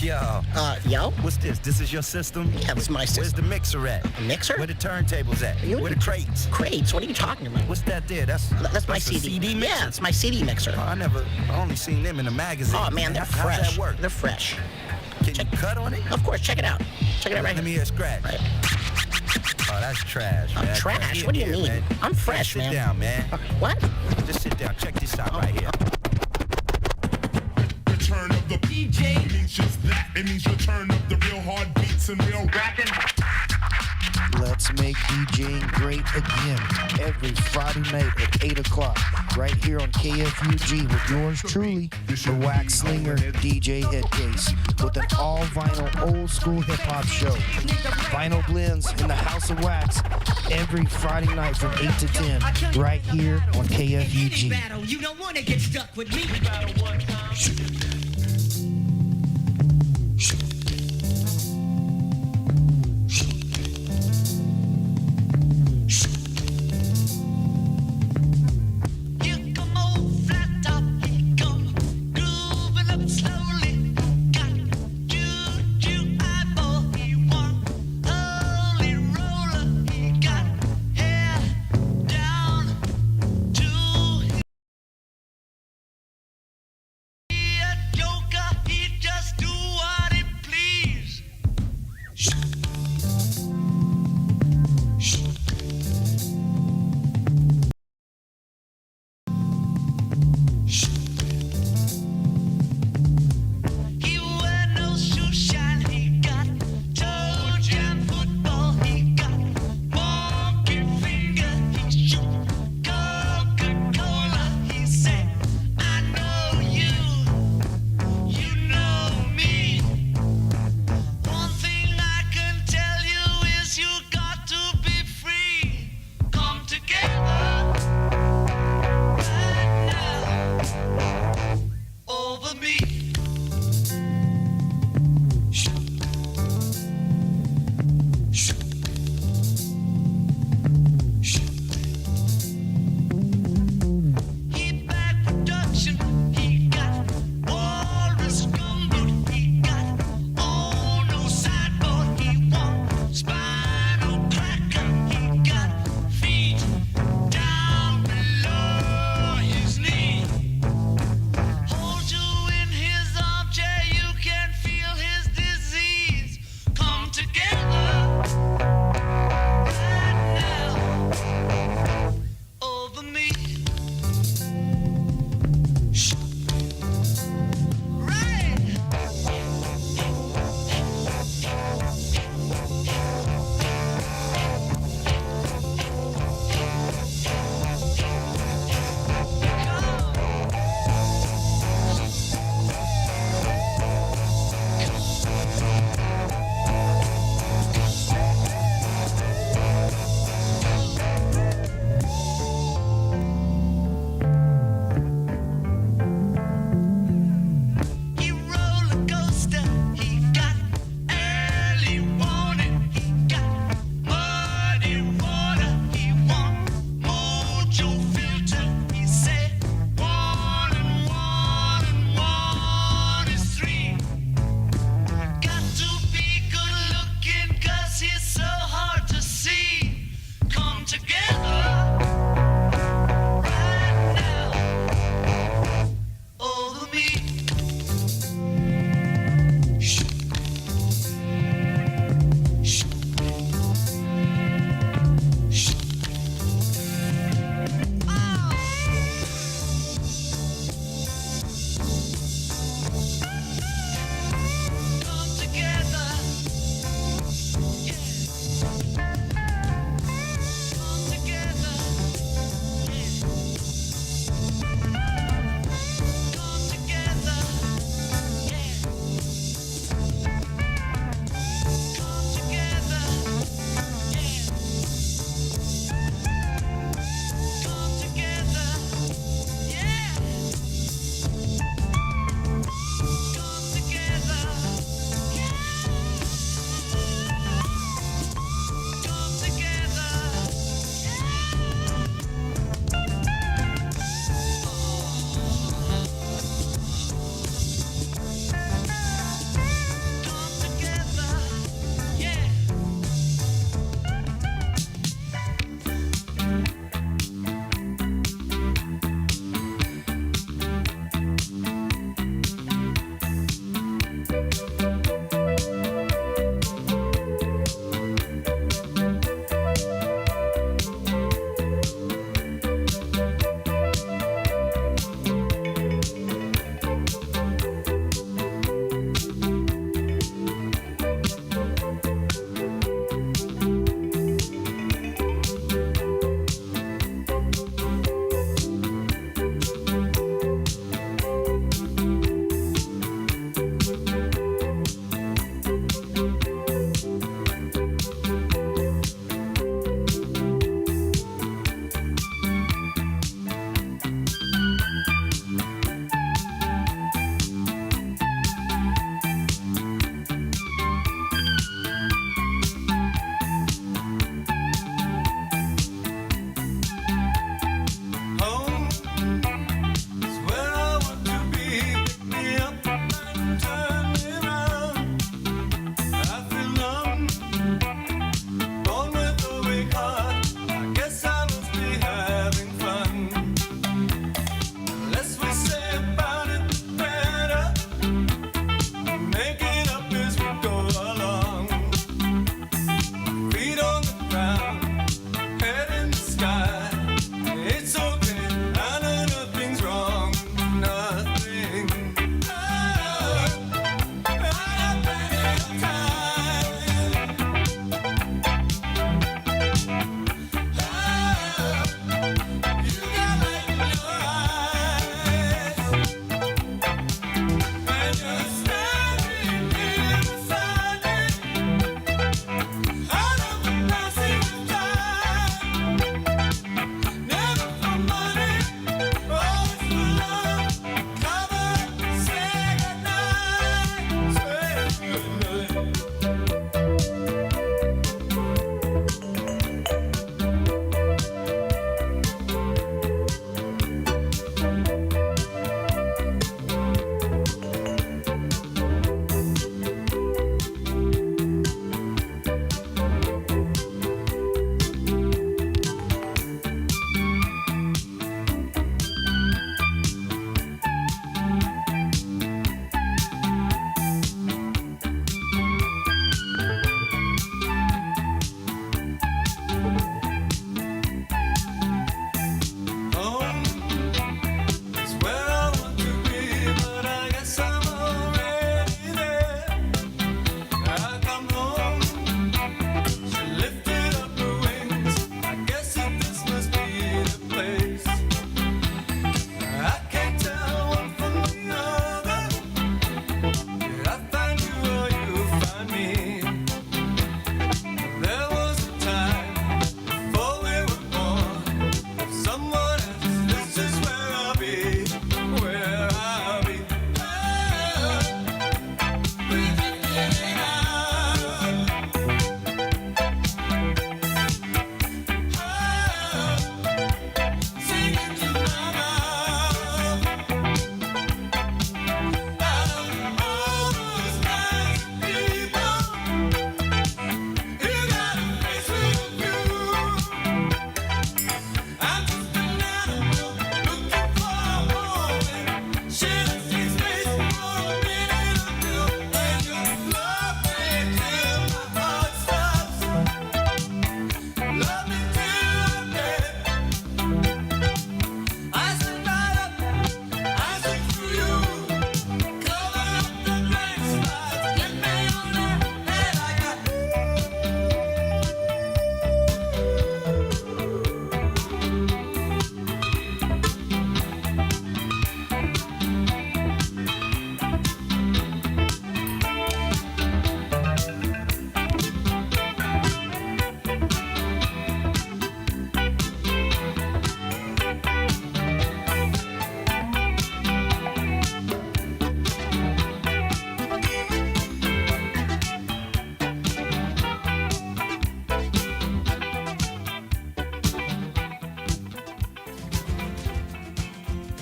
Yo. Yo? What's this? This is your system? Yeah, this is my system. Where's the mixer at? A mixer? Where the turntables at? Where the crates? Crates? What are you talking about? What's that there? That's my a CD. CD mixer? Yeah, it's my CD mixer. Oh, I only seen them in the magazine. Oh, man, they're How's fresh. that work? They're fresh. Can you cut on it? Of course, check it out. Check it out right Let me here. hear a scratch. Right. Oh, that's trash, man. Trash? Here, What do you here, mean? man. I'm fresh, man. Sit down, man. What? Just sit down. Check this out right here. Return of the DJ means just that. It means return of the real hard beats and real rapping. Let's make DJing great again every Friday night at 8 o'clock right here on KFUG with yours truly, the Wax Slinger DJ Headcase, with an all-vinyl old-school hip-hop show. Vinyl blends in the House of Wax every Friday night from 8 to 10 right here on KFUG. You don't want to get stuck with me.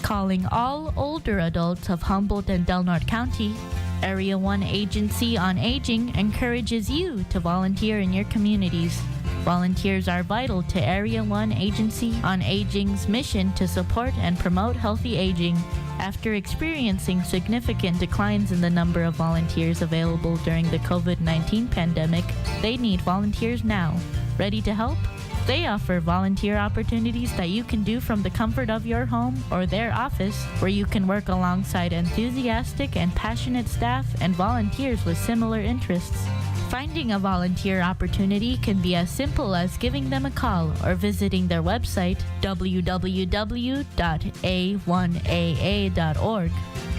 Calling all older adults of Humboldt and Del Norte County, Area 1 Agency on Aging encourages you to volunteer in your communities. Volunteers are vital to Area 1 Agency on Aging's mission to support and promote healthy aging. After experiencing significant declines in the number of volunteers available during the COVID-19 pandemic, they need volunteers now. Ready to help? They offer volunteer opportunities that you can do from the comfort of your home or their office, where you can work alongside enthusiastic and passionate staff and volunteers with similar interests. Finding a volunteer opportunity can be as simple as giving them a call or visiting their website, www.a1aa.org.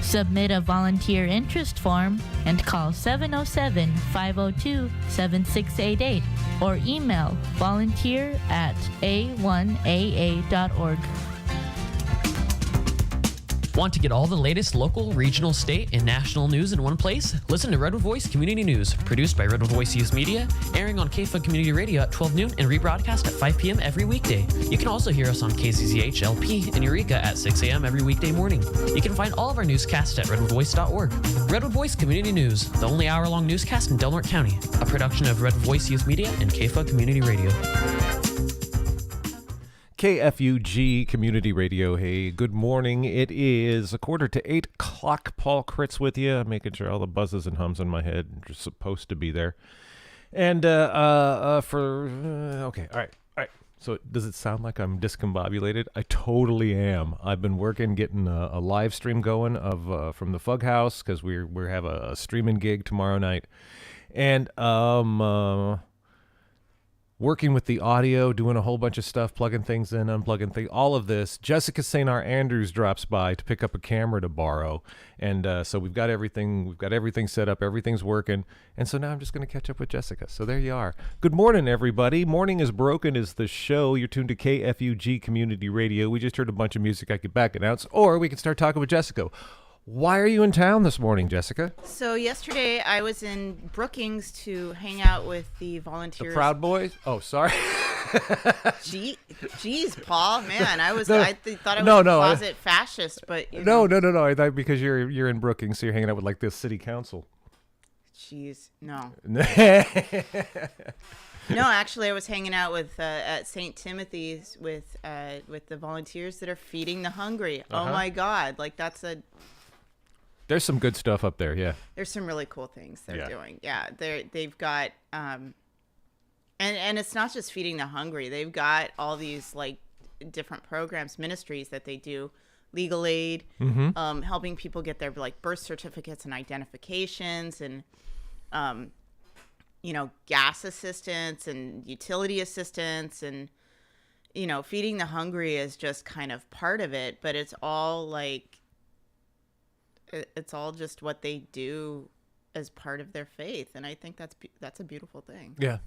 Submit a volunteer interest form and call 707-502-7688 or email volunteer@a1aa.org. Want to get all the latest local, regional, state, and national news in one place? Listen to Redwood Voice Community News, produced by Redwood Voice Youth Media, airing on KFUG Community Radio at 12 noon and rebroadcast at 5 p.m. every weekday. You can also hear us on KCZH LP in Eureka at 6 a.m. every weekday morning. You can find all of our newscasts at redwoodvoice.org. Redwood Voice Community News, the only hour-long newscast in Del Norte County, a production of Redwood Voice Youth Media and KFUG Community Radio. KFUG Community Radio. Hey, good morning. It is 7:45. Paul Kritz with you, making sure all the buzzes and hums in my head are supposed to be there. And okay, all right. So does it sound like I'm discombobulated? I totally am. I've been working, getting a live stream going of from the Fug House, because we have a streaming gig tomorrow night, and working with the audio, doing a whole bunch of stuff, plugging things in, unplugging things, all of this. Jessica St. R. Andrews drops by to pick up a camera to borrow. And so we've got everything set up, everything's working. And so now I'm just going to catch up with Jessica. So there you are. Good morning, everybody. Morning is Broken is the show. You're tuned to KFUG Community Radio. We just heard a bunch of music I could back announce, or we can start talking with Jessica. Why are you in town this morning, Jessica? So yesterday I was in Brookings to hang out with the volunteers. The Proud Boys? Oh, sorry. Jeez, Paul, man, I thought I was a closet fascist, but No. I thought because you're in Brookings, so you're hanging out with like the city council. Jeez, no. No, actually, I was hanging out with at St. Timothy's with the volunteers that are feeding the hungry. Oh my God, like There's some good stuff up there, yeah. There's some really cool things they're doing. Yeah, they've got and it's not just feeding the hungry. They've got all these like different programs, ministries that they do, legal aid, helping people get their like birth certificates and identifications, and gas assistance and utility assistance, and feeding the hungry is just kind of part of it, but it's all just what they do as part of their faith, and I think that's a beautiful thing. Yeah.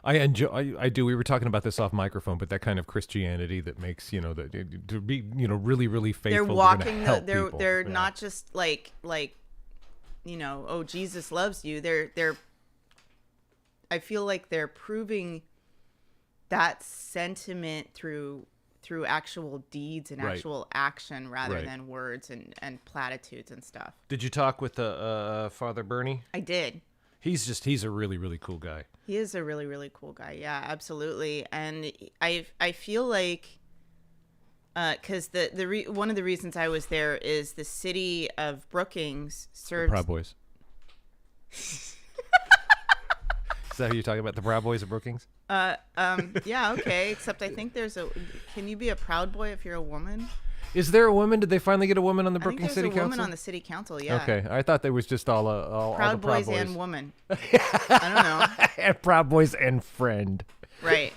I do. We were talking about this off microphone, but that kind of Christianity that makes to be really really faithful. They're walking. People. They're not just like oh, Jesus loves you. They're. I feel like they're proving that sentiment through actual deeds and actual action rather than words and platitudes and stuff. Did you talk with Father Bernie? I did. He's a really, really cool guy. He is a really, really cool guy. Yeah, absolutely. And I feel like, because one of the reasons I was there is the city of Brookings serves... The Proud Boys. Is that who you're talking about? The Proud Boys of Brookings? Yeah, okay. Except I think can you be a Proud Boy if you're a woman? Is there a woman? Did they finally get a woman on the Brookings City Council? There's a woman on the city council, yeah. Okay, I thought there was just all Proud the Proud Boys and woman. I don't know. And Proud Boys and friend. Right.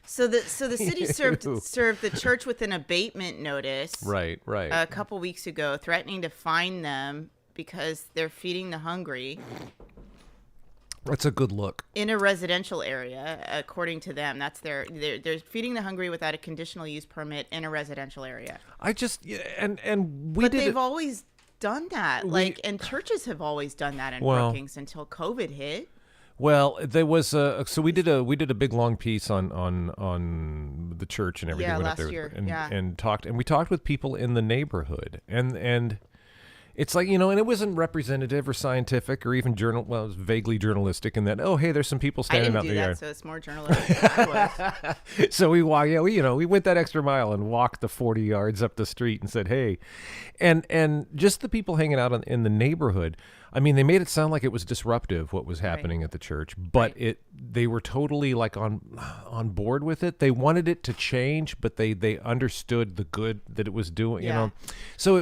So the city served the church with an abatement notice. Right. A couple weeks ago, threatening to fine them because they're feeding the hungry. That's a good look. In a residential area, according to them, that's they're feeding the hungry without a conditional use permit in a residential area. But they've always done that. And churches have always done that in Brookings until COVID hit. Well, there was so we did a big long piece on the church and everything. Yeah, went up last there year, and, yeah. and we talked with people in the neighborhood, and it's like, and it wasn't representative or scientific or even it was vaguely journalistic in that, oh, hey, there's some people I standing didn't out do in the that, yard. so it's more journalistic than I was. So we we went that extra mile and walked the 40 yards up the street and said, hey, and just the people hanging out in the neighborhood. I mean, they made it sound like it was disruptive what was happening at the church, but they were totally like on board with it. They wanted it to change, but they understood the good that it was doing. Yeah. So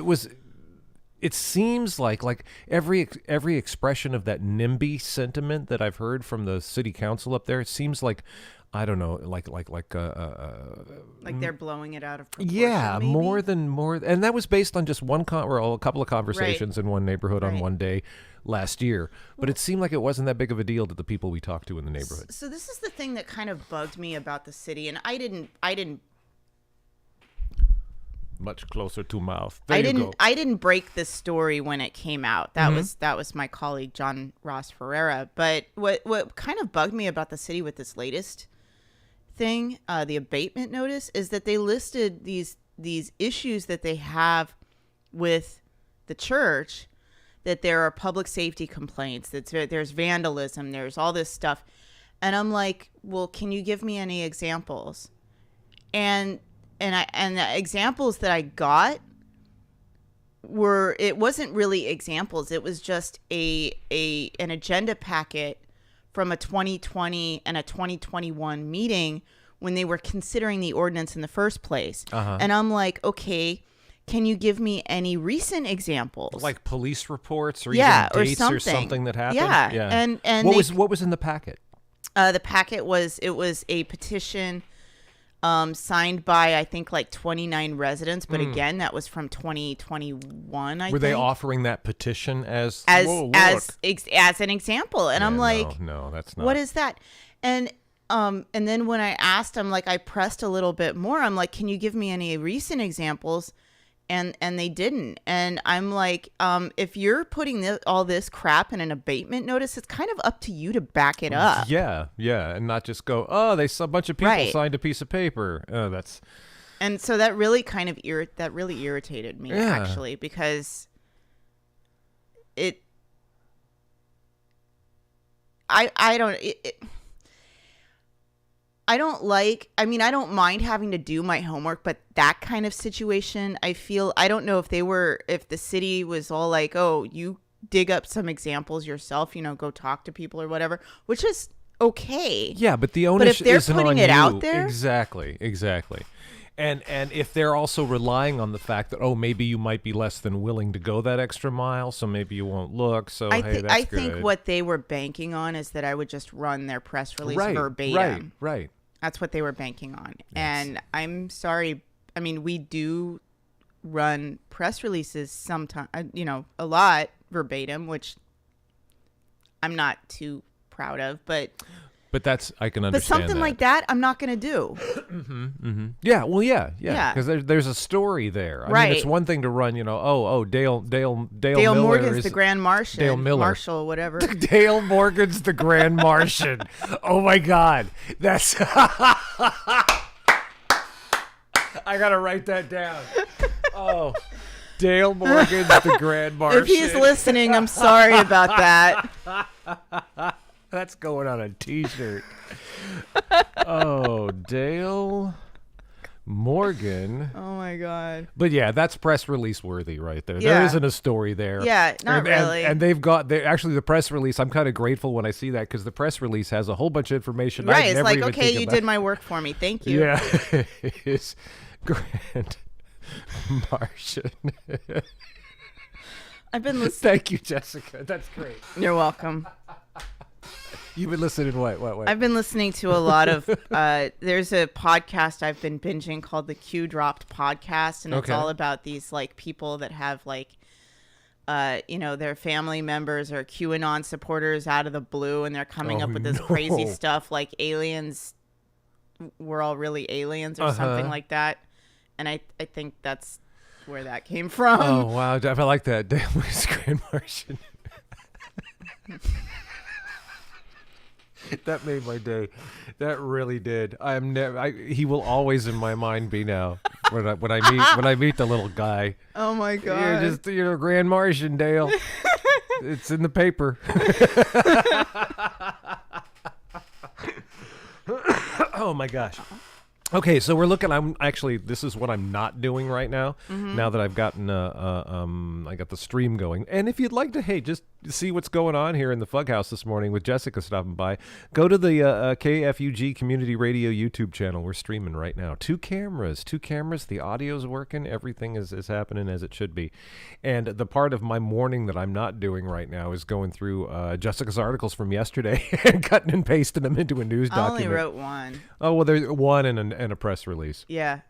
it seems like every expression of that NIMBY sentiment that I've heard from the city council up there, it seems like, I don't know, like they're blowing it out of proportion. yeah, maybe? more, and that was based on just or a couple of conversations in one neighborhood on one day last year. But it seemed like it wasn't that big of a deal to the people we talked to in the neighborhood. So this is the thing that kind of bugged me about the city, and I didn't Much closer to mouth. I didn't break this story when it came out. That was my colleague John Ross Ferreira. But what kind of bugged me about the city with this latest thing, the abatement notice, is that they listed these issues that they have with the church, that there are public safety complaints, that there's vandalism, there's all this stuff. And I'm like, well, can you give me any examples? And the examples that I got it wasn't really examples. It was just an agenda packet from a 2020 and a 2021 meeting when they were considering the ordinance in the first place. And I'm like, okay, can you give me any recent examples? Like police reports or even dates or something that happened? Yeah. And what was in the packet? The packet was a petition signed by, I think, like 29 residents, but again, that was from 2021. Were they offering that petition as an example? And I'm like, no, that's not. What is that? And then when I asked, I'm like, I pressed a little bit more. I'm like, can you give me any recent examples? And they didn't. And I'm like, if you're putting all this crap in an abatement notice, it's kind of up to you to back it up. Yeah, and not just go, oh, a bunch of people signed a piece of paper. Oh, that's. And so that really kind of irritated me, actually, because I don't mind having to do my homework, but that kind of situation, I don't know if the city was all like, oh, you dig up some examples yourself, go talk to people or whatever, which is okay. Yeah, but the onus But if they're isn't putting on it you. out there. Exactly. And if they're also relying on the fact that, oh, maybe you might be less than willing to go that extra mile, so maybe you won't look. So I that's good. think what they were banking on is that I would just run their press release verbatim. Right. That's what they were banking on. Yes. And I'm sorry. I mean, we do run press releases sometimes, a lot verbatim, which I'm not too proud of, but that's, I can understand. But something like that, I'm not going to do. Yeah. Well, yeah. Because there's a story there. I mean, it's one thing to run, Dale Miller Morgan's is the Grand Marshal. Dale Miller. Marshal, whatever. Dale Morgan's the Grand Martian. Oh my God. That's. I got to write that down. Oh. Dale Morgan's the Grand Martian. If he's listening, I'm sorry about that. That's going on a t-shirt. Oh, Dale Morgan. Oh my God. But yeah, that's press release worthy right there. Yeah. There isn't a story there. Yeah, not really. And actually the press release, I'm kind of grateful when I see that, because the press release has a whole bunch of information. Right, I'd it's never like, even okay, think you about. did my work for me. Thank you. Yeah. It's Grand Martian. I've been listening. Thank you, Jessica. That's great. You're welcome. You've been listening to what? I've been listening to a lot of, there's a podcast I've been binging called the Q Dropped Podcast, and it's all about these like people that have like, their family members are QAnon supporters out of the blue, and they're coming up with this crazy stuff like aliens, we're all really aliens or something like that. And I think that's where that came from. Oh, wow. I like that. Dale was Grand Martian. That made my day. That really did. I'm never. He will always in my mind be now when I meet the little guy. Oh my god. You're Grand Martian, Dale. It's in the paper. Oh my gosh. Okay, so we're looking. This is what I'm not doing right now. Now that I've gotten, I got the stream going. And if you'd like to, hey, just see what's going on here in the Fug House this morning with Jessica stopping by, go to the KFUG Community Radio YouTube channel. We're streaming right now. Two cameras. The audio's working. Everything is happening as it should be. And the part of my morning that I'm not doing right now is going through Jessica's articles from yesterday and cutting and pasting them into a news I document. only wrote one. Oh, well, there's one and a press release. Yeah.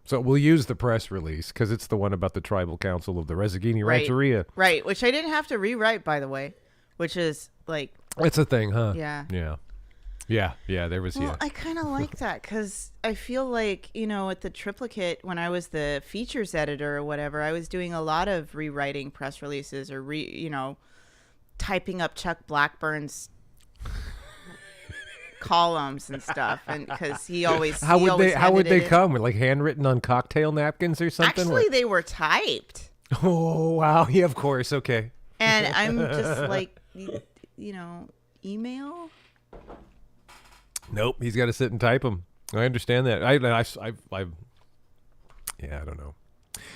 So we'll use the press release because it's the one about the Tribal Council of the Rezaghini Rancheria. Right, which I didn't have to rewrite, by the way, which is like... It's a thing, huh? Yeah. Yeah, there was, Well, I kind of like that because I feel like, at the Triplicate, when I was the features editor or whatever, I was doing a lot of rewriting press releases or, typing up Chuck Blackburn's columns and stuff, and because he always how would they it come, like handwritten on cocktail napkins or something? Actually, they were typed. Oh wow, yeah, of course, okay. And I'm just like, email. Nope, he's got to sit and type them. I understand that. I don't know.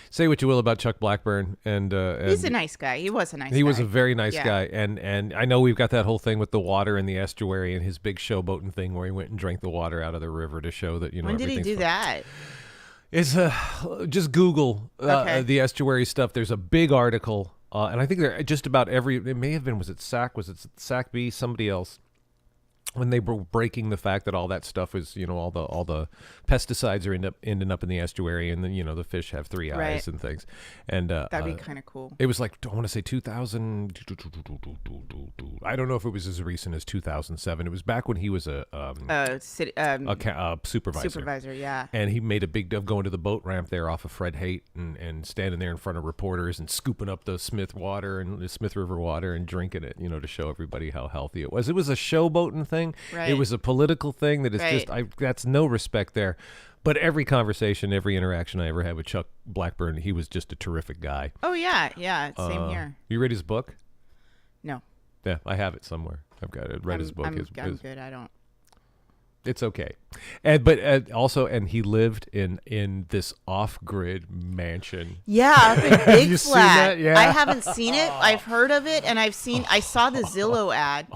Say what you will about Chuck Blackburn, and he's a nice guy. He was a nice guy. He was a very nice Yeah. guy, and I know we've got that whole thing with the water in the estuary and his big showboating thing where he went and drank the water out of the river to show that When did he do that? It's just Google Okay. the estuary stuff. There's a big article, and I think they're just about every. It may have been was it SAC B, somebody else. When they were breaking the fact that all that stuff is, all the pesticides are ending up in the estuary, and then the fish have three eyes Right. and things, and That'd be kind of cool. it was like I want to say 2000. I don't know if it was as recent as 2007. It was back when he was a supervisor. Supervisor, yeah. And he made a big deal of going to the boat ramp there off of Fred Haight and standing there in front of reporters and scooping up the Smith water and the Smith River water and drinking it, to show everybody how healthy it was. It was a showboating thing. Right. It was a political thing that is Right. that's no respect there. But every conversation, every interaction I ever had with Chuck Blackburn, he was just a terrific guy. Oh yeah, same here. You read his book? No, Yeah, I have it somewhere. I've got it. Read his book. I'm His- good. I don't. It's okay, but also, he lived in this off-grid mansion. Yeah, up in Big you seen Flat. that? Yeah. I haven't seen it. I've heard of it, and I saw the Zillow ad.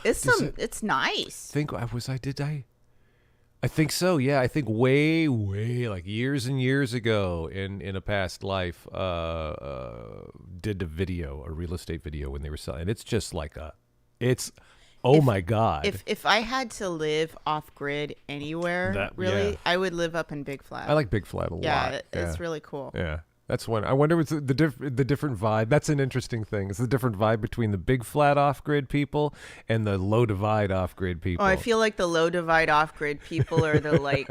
It's nice. I think so. Yeah, I think way like years and years ago in a past life, did a real estate video when they were selling. It's just like my God. If I had to live off grid anywhere, yeah. I would live up in Big Flat. I like Big Flat a lot. Yeah, it's really cool. Yeah. That's one. I wonder what's the different vibe. That's an interesting thing. It's the different vibe between the Big Flat off-grid people and the low divide off-grid people. Oh, I feel like the low divide off grid people are the like.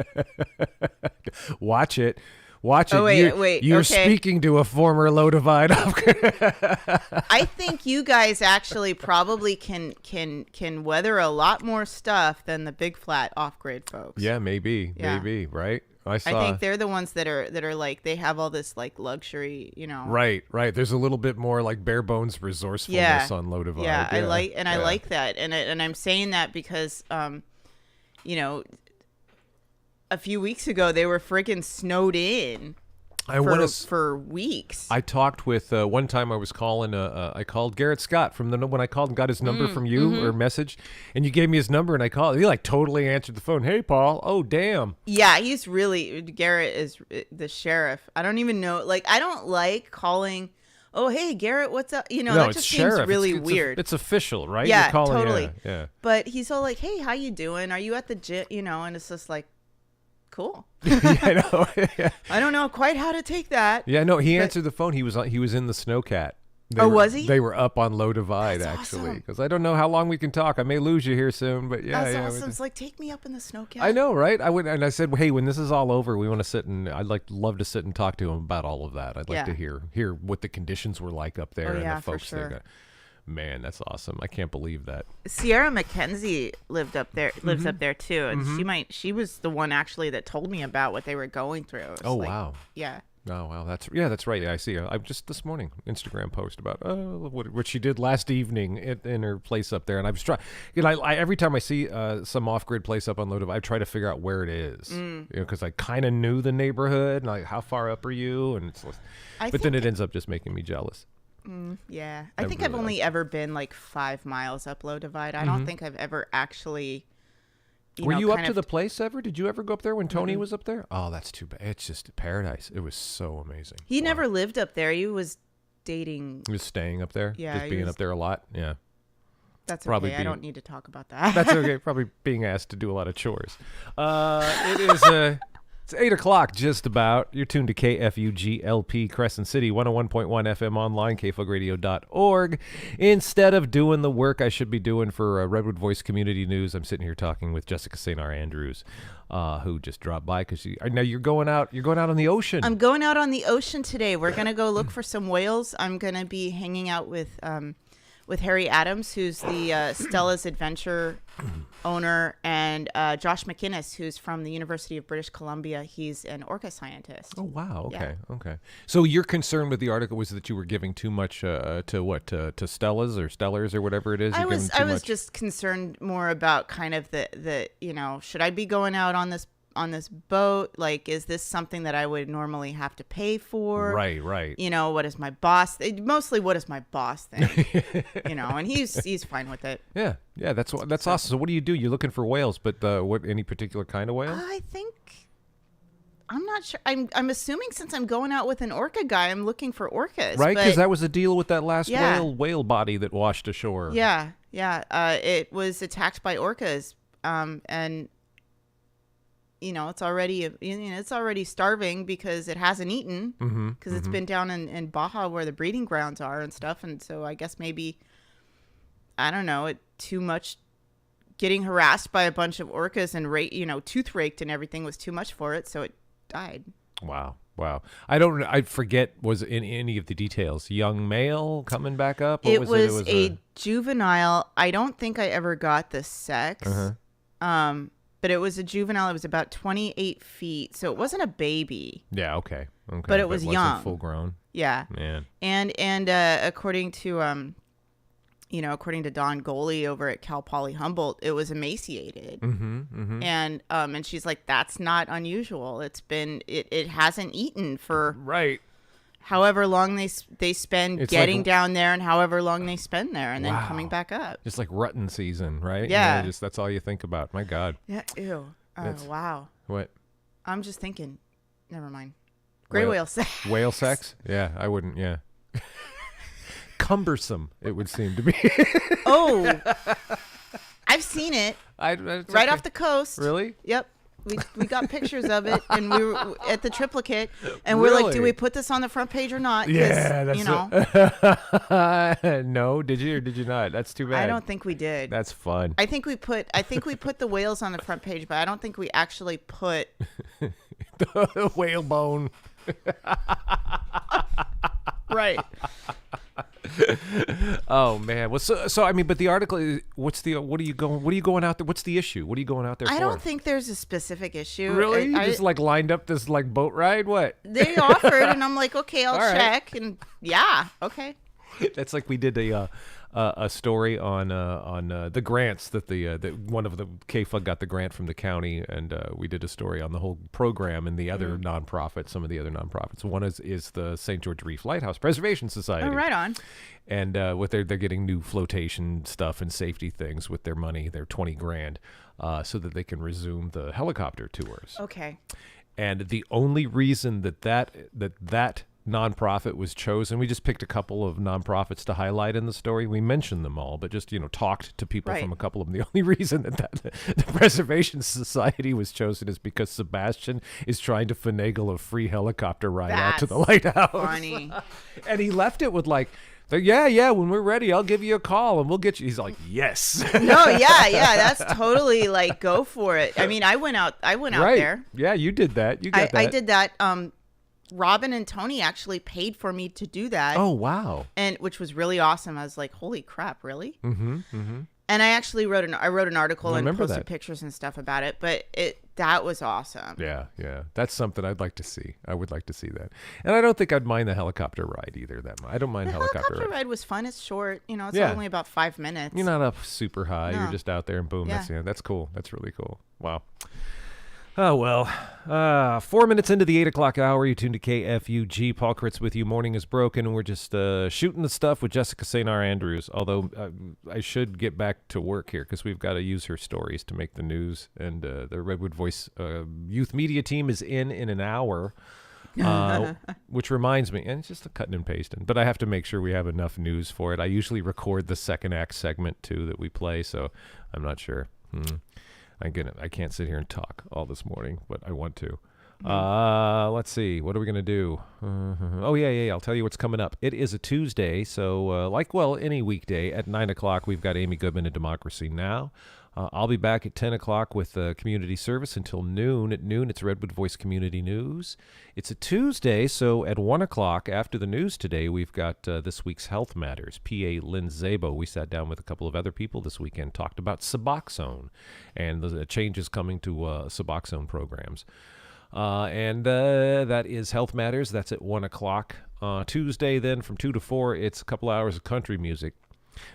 Watch it. Oh, wait. You're okay. speaking to a former low divide off-grid. I think you guys actually probably can weather a lot more stuff than the Big Flat off grid folks. Yeah, maybe, right? I think they're the ones that are like they have all this like luxury, Right. There's a little bit more like bare bones resourcefulness on low divide. Yeah, I like that, and I'm saying that because, a few weeks ago they were freaking snowed in. For weeks. I talked with one time I was calling. I called Garrett Scott when I called and got his number from you or message, and you gave me his number and I called. He like totally answered the phone. Hey, Paul. Oh, damn. Yeah, Garrett is the sheriff. I don't even know. Like, I don't like calling. Oh, hey, Garrett, what's up? No, that it's just sheriff. seems really It's weird. It's official, right? Yeah, You're calling, totally. Yeah. But he's all like, hey, how you doing? Are you at the gym? And it's just like, cool. Yeah, I know. Yeah. I don't know quite how to take that. Yeah, no, he answered the phone. He was in the Snowcat. Was he? They were up on low divide, That's actually. awesome. Because I don't know how long we can talk. I may lose you here soon, but yeah. That's awesome. It's like, take me up in the Snowcat. I know, right? I went and I said, hey, when this is all over, we want to sit and I'd love to sit and talk to him about all of that. I'd like to hear what the conditions were like up there and yeah, the folks for sure. there. Man, that's awesome. I can't believe that. Sierra Mackenzie lives up there too, and Mm-hmm. she was the one actually that told me about what they were going through. It's Oh, like, wow. Yeah. Oh, wow. That's right. Yeah, I see. I just this morning Instagram post about what she did last evening in her place up there, and I was trying. I every time I see some off-grid place up on Loaded, I try to figure out where it is. Because I kind of knew the neighborhood, and like how far up are you, and it's. But then it ends up just making me jealous. Yeah. I think really I've only ever been like 5 miles up Low Divide. I don't think I've ever actually. Were you up kind to of the place ever? Did you ever go up there when Tony was up there? Oh, that's too bad. It's just paradise. It was so amazing. He Wow. never lived up there. He was dating. He was staying up there. Yeah, Just he being was- up there a lot. Yeah. That's Probably okay. I being- don't need to talk about that. That's okay. Probably being asked to do a lot of chores. It is it's 8 o'clock just about. You're tuned to KFUGLP Crescent City 101.1 FM online, kfugradio.org. Instead of doing the work I should be doing for Redwood Voice Community News, I'm sitting here talking with Jessica St. R. Andrews, who just dropped by because now you're going out on the ocean. I'm going out on the ocean today. We're gonna go look for some whales. I'm gonna be hanging out with Harry Adams, who's the Stella's Adventure owner, and Josh McInnes, who's from the University of British Columbia. He's an orca scientist. Oh, wow. Okay. Yeah. Okay. So your concern with the article was that you were giving too much to Stella's or Stellars or whatever it is? I You're was giving too much? just concerned more about kind of the should I be going out on this boat? Like, is this something that I would normally have to pay for? Right. What is my boss? Mostly, what does my boss think? And he's fine with it. Yeah. That's awesome. So what do? You're looking for whales, but what? Any particular kind of whale? I think I'm not sure. I'm assuming since I'm going out with an orca guy, I'm looking for orcas. Right, because but- that was the deal with that last Yeah. whale body that washed ashore. Yeah. It was attacked by orcas, and it's already starving because it hasn't eaten because it's been down in Baja where the breeding grounds are and stuff, and so I guess maybe I don't know, too much getting harassed by a bunch of orcas and tooth raked and everything was too much for it, so it died. Wow. I forget, was in any of the details. Young male coming back up? What It was was a juvenile. I don't think I ever got the sex. But it was a juvenile. It was about 28 feet, so it wasn't a baby. Yeah, okay. But it was wasn't young. full grown. Yeah. Man. And according to Dawn Goley over at Cal Poly Humboldt, it was emaciated. And she's like, that's not unusual. It hasn't eaten for Right. however long they spend It's getting like- down there and however long they spend there and then Wow. coming back up. Just like rutting season, right? Yeah. Just that's all you think about. My God. Yeah. Ew. Oh, That's- wow. What? I'm just thinking. Never mind. Gray whale sex. Whale sex? Yeah, I wouldn't. Yeah. Cumbersome, it would seem to be. Oh, I've seen it right off the coast. Really? Yep. We got pictures of it, and we were at the triplicate, and we're like, Really? do we put this on the front page or not? 'Cause, Yeah, that's you know. No, did you or did you not? That's too bad. I don't think we did. That's fun. I think we put the whales on the front page, but I don't think we actually put. The whale bone. Right. Oh man. Well, so I mean, but the article is, what are you going out there? What's the issue? What are you going out there for? I don't think there's a specific issue. Really? You I- just like lined up this like boat ride? What? They offered, and I'm like, okay, I'll All right. check, and yeah, okay. That's like we did a story on the grants that that one of the KFUG got the grant from the county, and we did a story on the whole program and the other nonprofits, some of the other nonprofits. One is the St. George Reef Lighthouse Preservation Society. Oh, right on. And what they're getting new flotation stuff and safety things with their money, their $20,000, so that they can resume the helicopter tours. Okay. And the only reason that nonprofit was chosen, we just picked a couple of nonprofits to highlight in the story. We mentioned them all, but just talked to people Right. from a couple of them. The only reason that the Preservation Society was chosen is because Sebastian is trying to finagle a free helicopter ride out to the That's lighthouse. Funny. And he left it with like, yeah, when we're ready, I'll give you a call and we'll get you. He's like, yes. No, yeah, that's totally like go for it. I mean, I went out right. there. Yeah, you did that. You got that. I did that. Robin and Tony actually paid for me to do that. Oh, wow. And which was really awesome. I was like, holy crap, really? Mm-hmm, mm-hmm. And I actually wrote an article and posted that. pictures and stuff about it, but that was awesome. Yeah, yeah. That's something I'd like to see. I would like to see that. And I don't think I'd mind the helicopter ride either that much. I don't mind The helicopter ride was fun. It's short. You know, it's only about 5 minutes. You're not up super high. No. You're just out there and boom. Yeah. That's cool. That's really cool. Wow. Oh, well, 4 minutes into the 8 o'clock hour, you tuned to KFUG. Paul Kritz with you. Morning is broken, and we're just shooting the stuff with Jessica St. R. Andrews, although I should get back to work here because we've got to use her stories to make the news, and the Redwood Voice youth media team is in an hour, which reminds me, and it's just a cutting and pasting, but I have to make sure we have enough news for it. I usually record the second act segment, too, that we play, so I'm not sure. I can't sit here and talk all this morning, but I want to. Let's see. What are we going to do? Oh, yeah. I'll tell you what's coming up. It is a Tuesday, so any weekday at 9 o'clock, we've got Amy Goodman and Democracy Now! I'll be back at 10 o'clock with community service until noon. At noon, it's Redwood Voice Community News. It's a Tuesday, so at 1 o'clock after the news today, we've got this week's Health Matters. PA Lynn Szabo. We sat down with a couple of other people this weekend, talked about Suboxone and the changes coming to Suboxone programs. And that is Health Matters. That's at 1 o'clock. Tuesday, then, from 2 to 4, it's a couple hours of country music.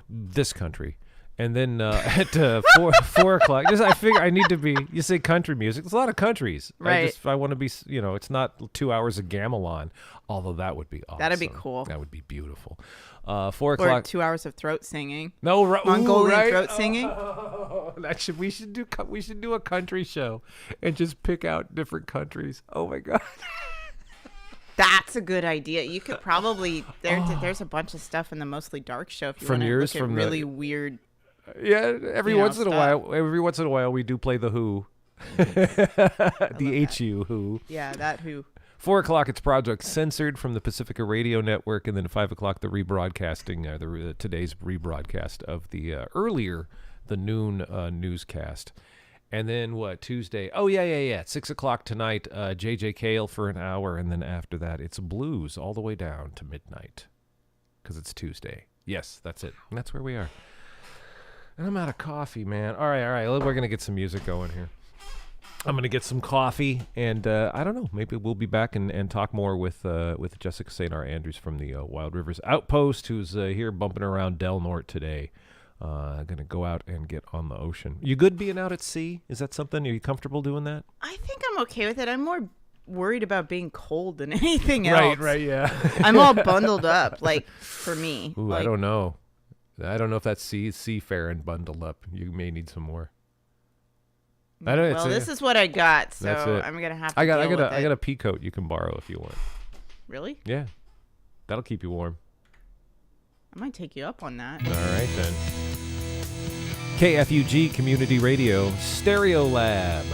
This country. And then at 4 o'clock, I figure I need to be, you say country music. There's a lot of countries. Right. I want to be, it's not 2 hours of gamelan, although that would be awesome. That'd be cool. That would be beautiful. 4 o'clock. Or 2 hours of throat singing. No, Mongolian throat singing. We should do a country show and just pick out different countries. Oh my God. That's a good idea. You could probably there's a bunch of stuff in the Mostly Dark show if you want to look at really weird. Yeah, every once in a while we do play the Who. The HU Who. Yeah, that Who. 4 o'clock, it's Project Censored from the Pacifica Radio Network, and then at 5 o'clock, the rebroadcasting, today's rebroadcast of the noon newscast. And then Tuesday? Oh, yeah. At 6 o'clock tonight, J.J. Cale for an hour, and then after that, it's blues all the way down to midnight because it's Tuesday. Yes, that's it. And that's where we are. And I'm out of coffee, man. All right. We're going to get some music going here. I'm going to get some coffee, and I don't know. Maybe we'll be back and talk more with Jessica St. R. Andrews from the Wild Rivers Outpost, who's here bumping around Del Norte today. Going to go out and get on the ocean. You good being out at sea? Is that something? Are you comfortable doing that? I think I'm okay with it. I'm more worried about being cold than anything else. Right, yeah. I'm all bundled up, for me. Ooh, I don't know. I don't know if that's seafaring bundled up. You may need some more. I don't know. Well, this is what I got, so that's it. I'm gonna have to. I got a pea coat you can borrow if you want. Really? Yeah, that'll keep you warm. I might take you up on that. All right then. KFUG Community Radio Stereo Lab.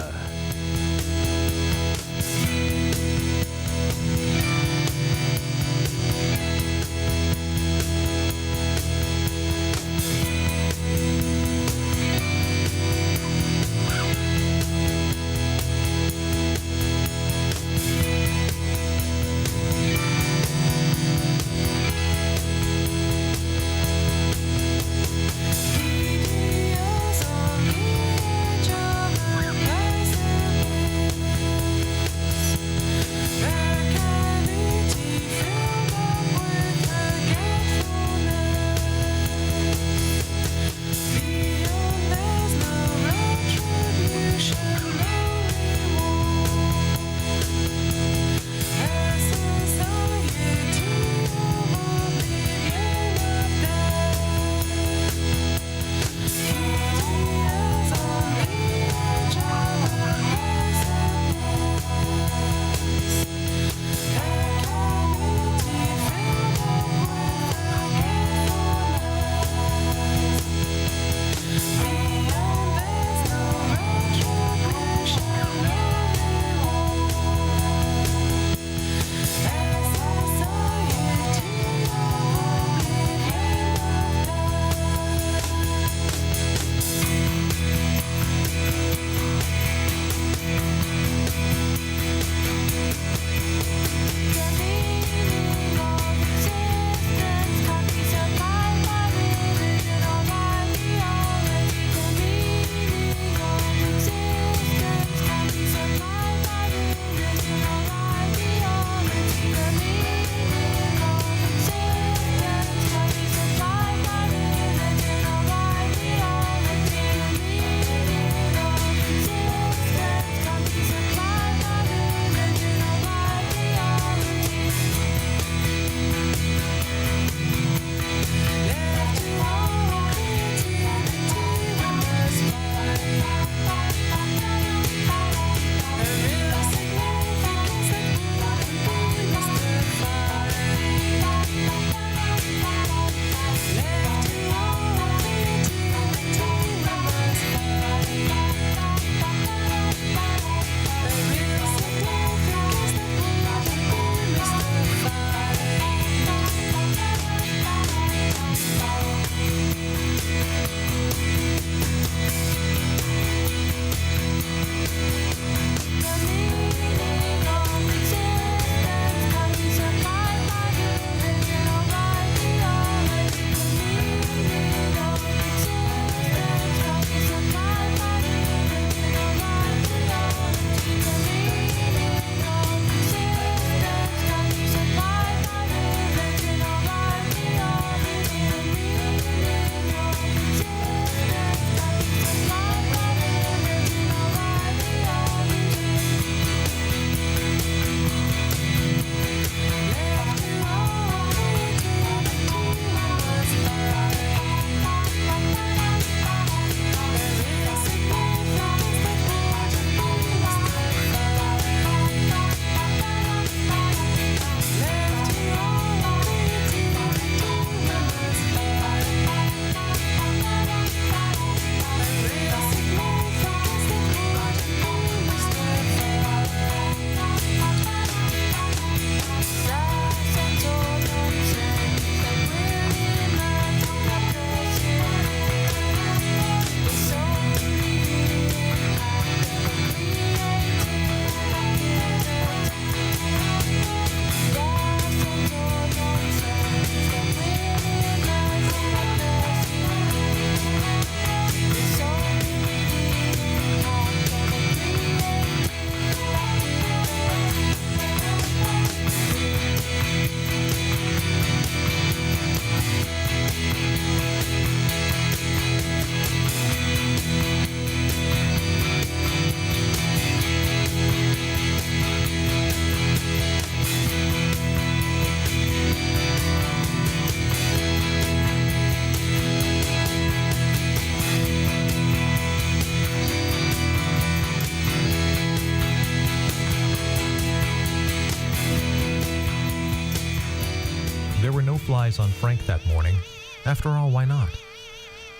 There were no flies on Frank that morning. After all, why not?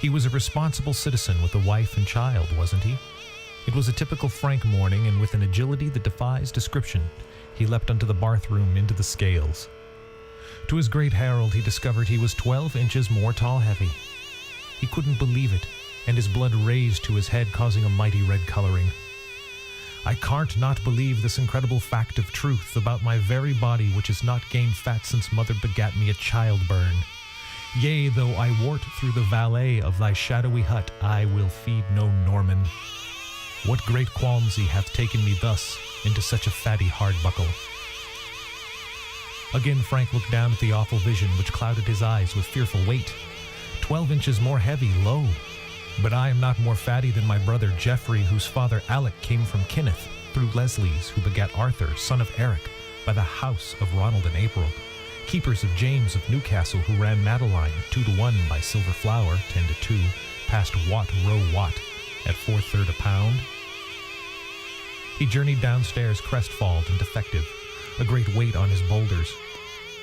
He was a responsible citizen with a wife and child, wasn't he? It was a typical Frank morning, and with an agility that defies description, he leapt onto the bathroom into the scales. To his great herald, he discovered he was 12 inches more tall-heavy. He couldn't believe it, and his blood raised to his head, causing a mighty red coloring. I can't not believe this incredible fact of truth about my very body, which has not gained fat since mother begat me at childburn. Yea, though I wart through the valley of thy shadowy hut, I will feed no Norman. What great qualmsy hath taken me thus into such a fatty hardbuckle? Again Frank looked down at the awful vision, which clouded his eyes with fearful weight. 12 inches more heavy, lo! But I am not more fatty than my brother Geoffrey, whose father Alec came from Kenneth, through Leslie's, who begat Arthur, son of Eric, by the house of Ronald and April, keepers of James of Newcastle, who ran Madeline 2-1 by Silver Flower, 10-2, past Watt Row Watt, at 4/3 a pound. He journeyed downstairs crestfallen and defective, a great weight on his boulders.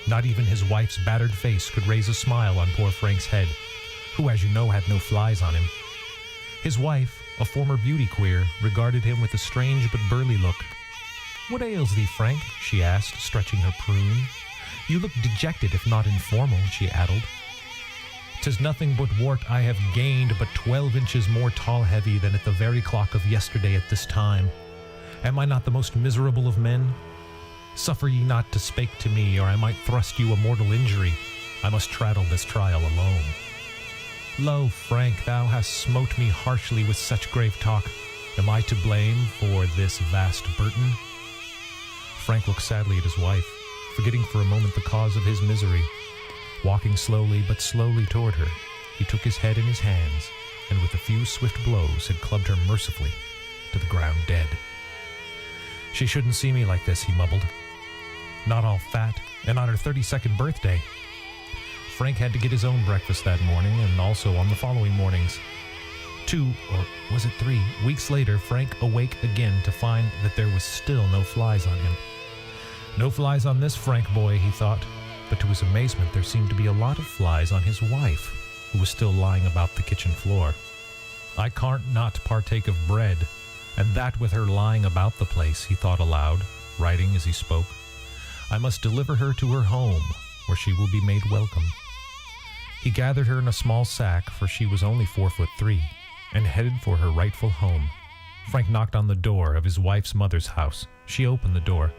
Not even his wife's battered face could raise a smile on poor Frank's head, who, as you know, had no flies on him. His wife, a former beauty queer, regarded him with a strange but burly look. "What ails thee, Frank?" she asked, stretching her prune. "You look dejected, if not informal," she addled. "'Tis nothing but wart I have gained but 12 inches more tall-heavy than at the very clock of yesterday at this time. Am I not the most miserable of men? Suffer ye not to spake to me, or I might thrust you a mortal injury. I must traddle this trial alone. Lo, Frank, thou hast smote me harshly with such grave talk. Am I to blame for this vast burden?" Frank looked sadly at his wife, forgetting for a moment the cause of his misery. Walking slowly but slowly toward her, he took his head in his hands, and with a few swift blows had clubbed her mercifully to the ground dead. "She shouldn't see me like this," he mumbled. "Not all fat, and on her 32nd birthday." Frank had to get his own breakfast that morning, and also on the following mornings. 2, or was it 3, weeks later, Frank awake again to find that there was still no flies on him. No flies on this Frank boy, he thought, but to his amazement there seemed to be a lot of flies on his wife, who was still lying about the kitchen floor. "I can't not partake of bread, and that with her lying about the place," he thought aloud, writing as he spoke. "I must deliver her to her home, where she will be made welcome." He gathered her in a small sack, for she was only 4'3", and headed for her rightful home. Frank knocked on the door of his wife's mother's house. She opened the door.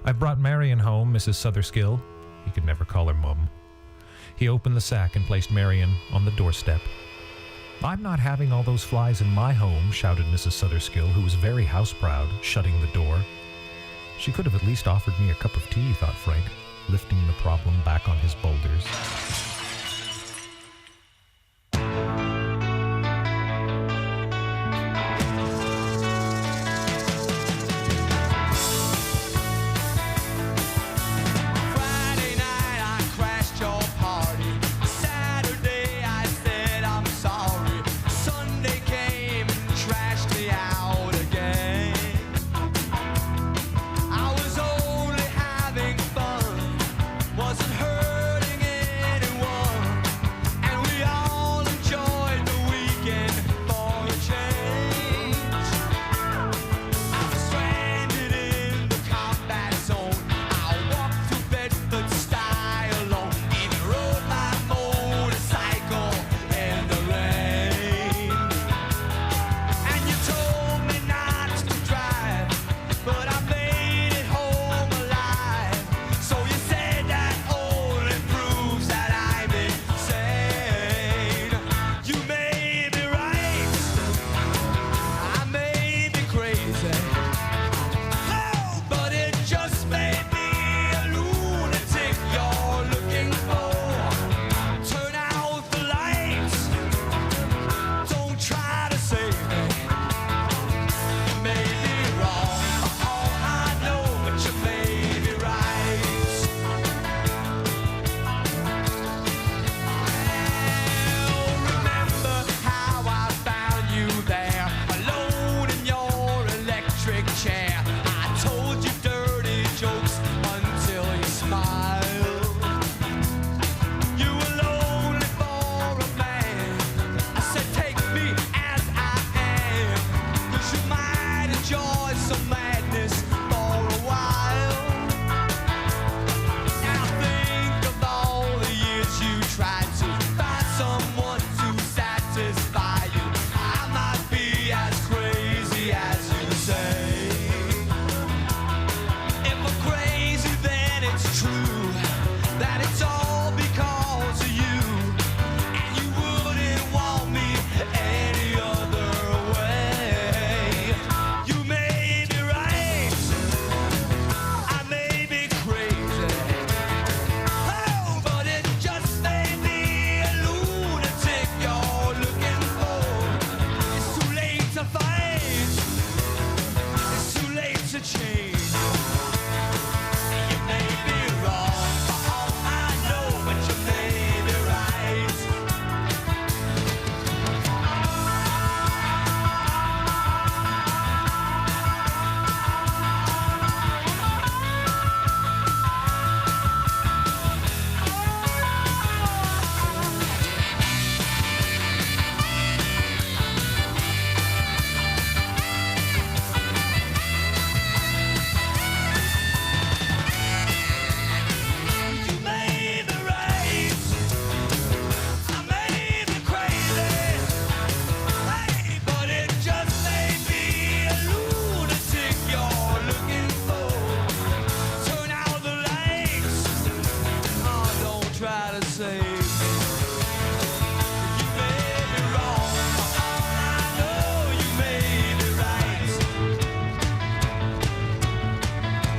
"I've brought Marion home, Mrs. Sotherskill." He could never call her Mum. He opened the sack and placed Marion on the doorstep. "I'm not having all those flies in my home," shouted Mrs. Sotherskill, who was very house-proud, shutting the door. She could have at least offered me a cup of tea, thought Frank, lifting the problem back on his boulders. Wasn't hurting anyone.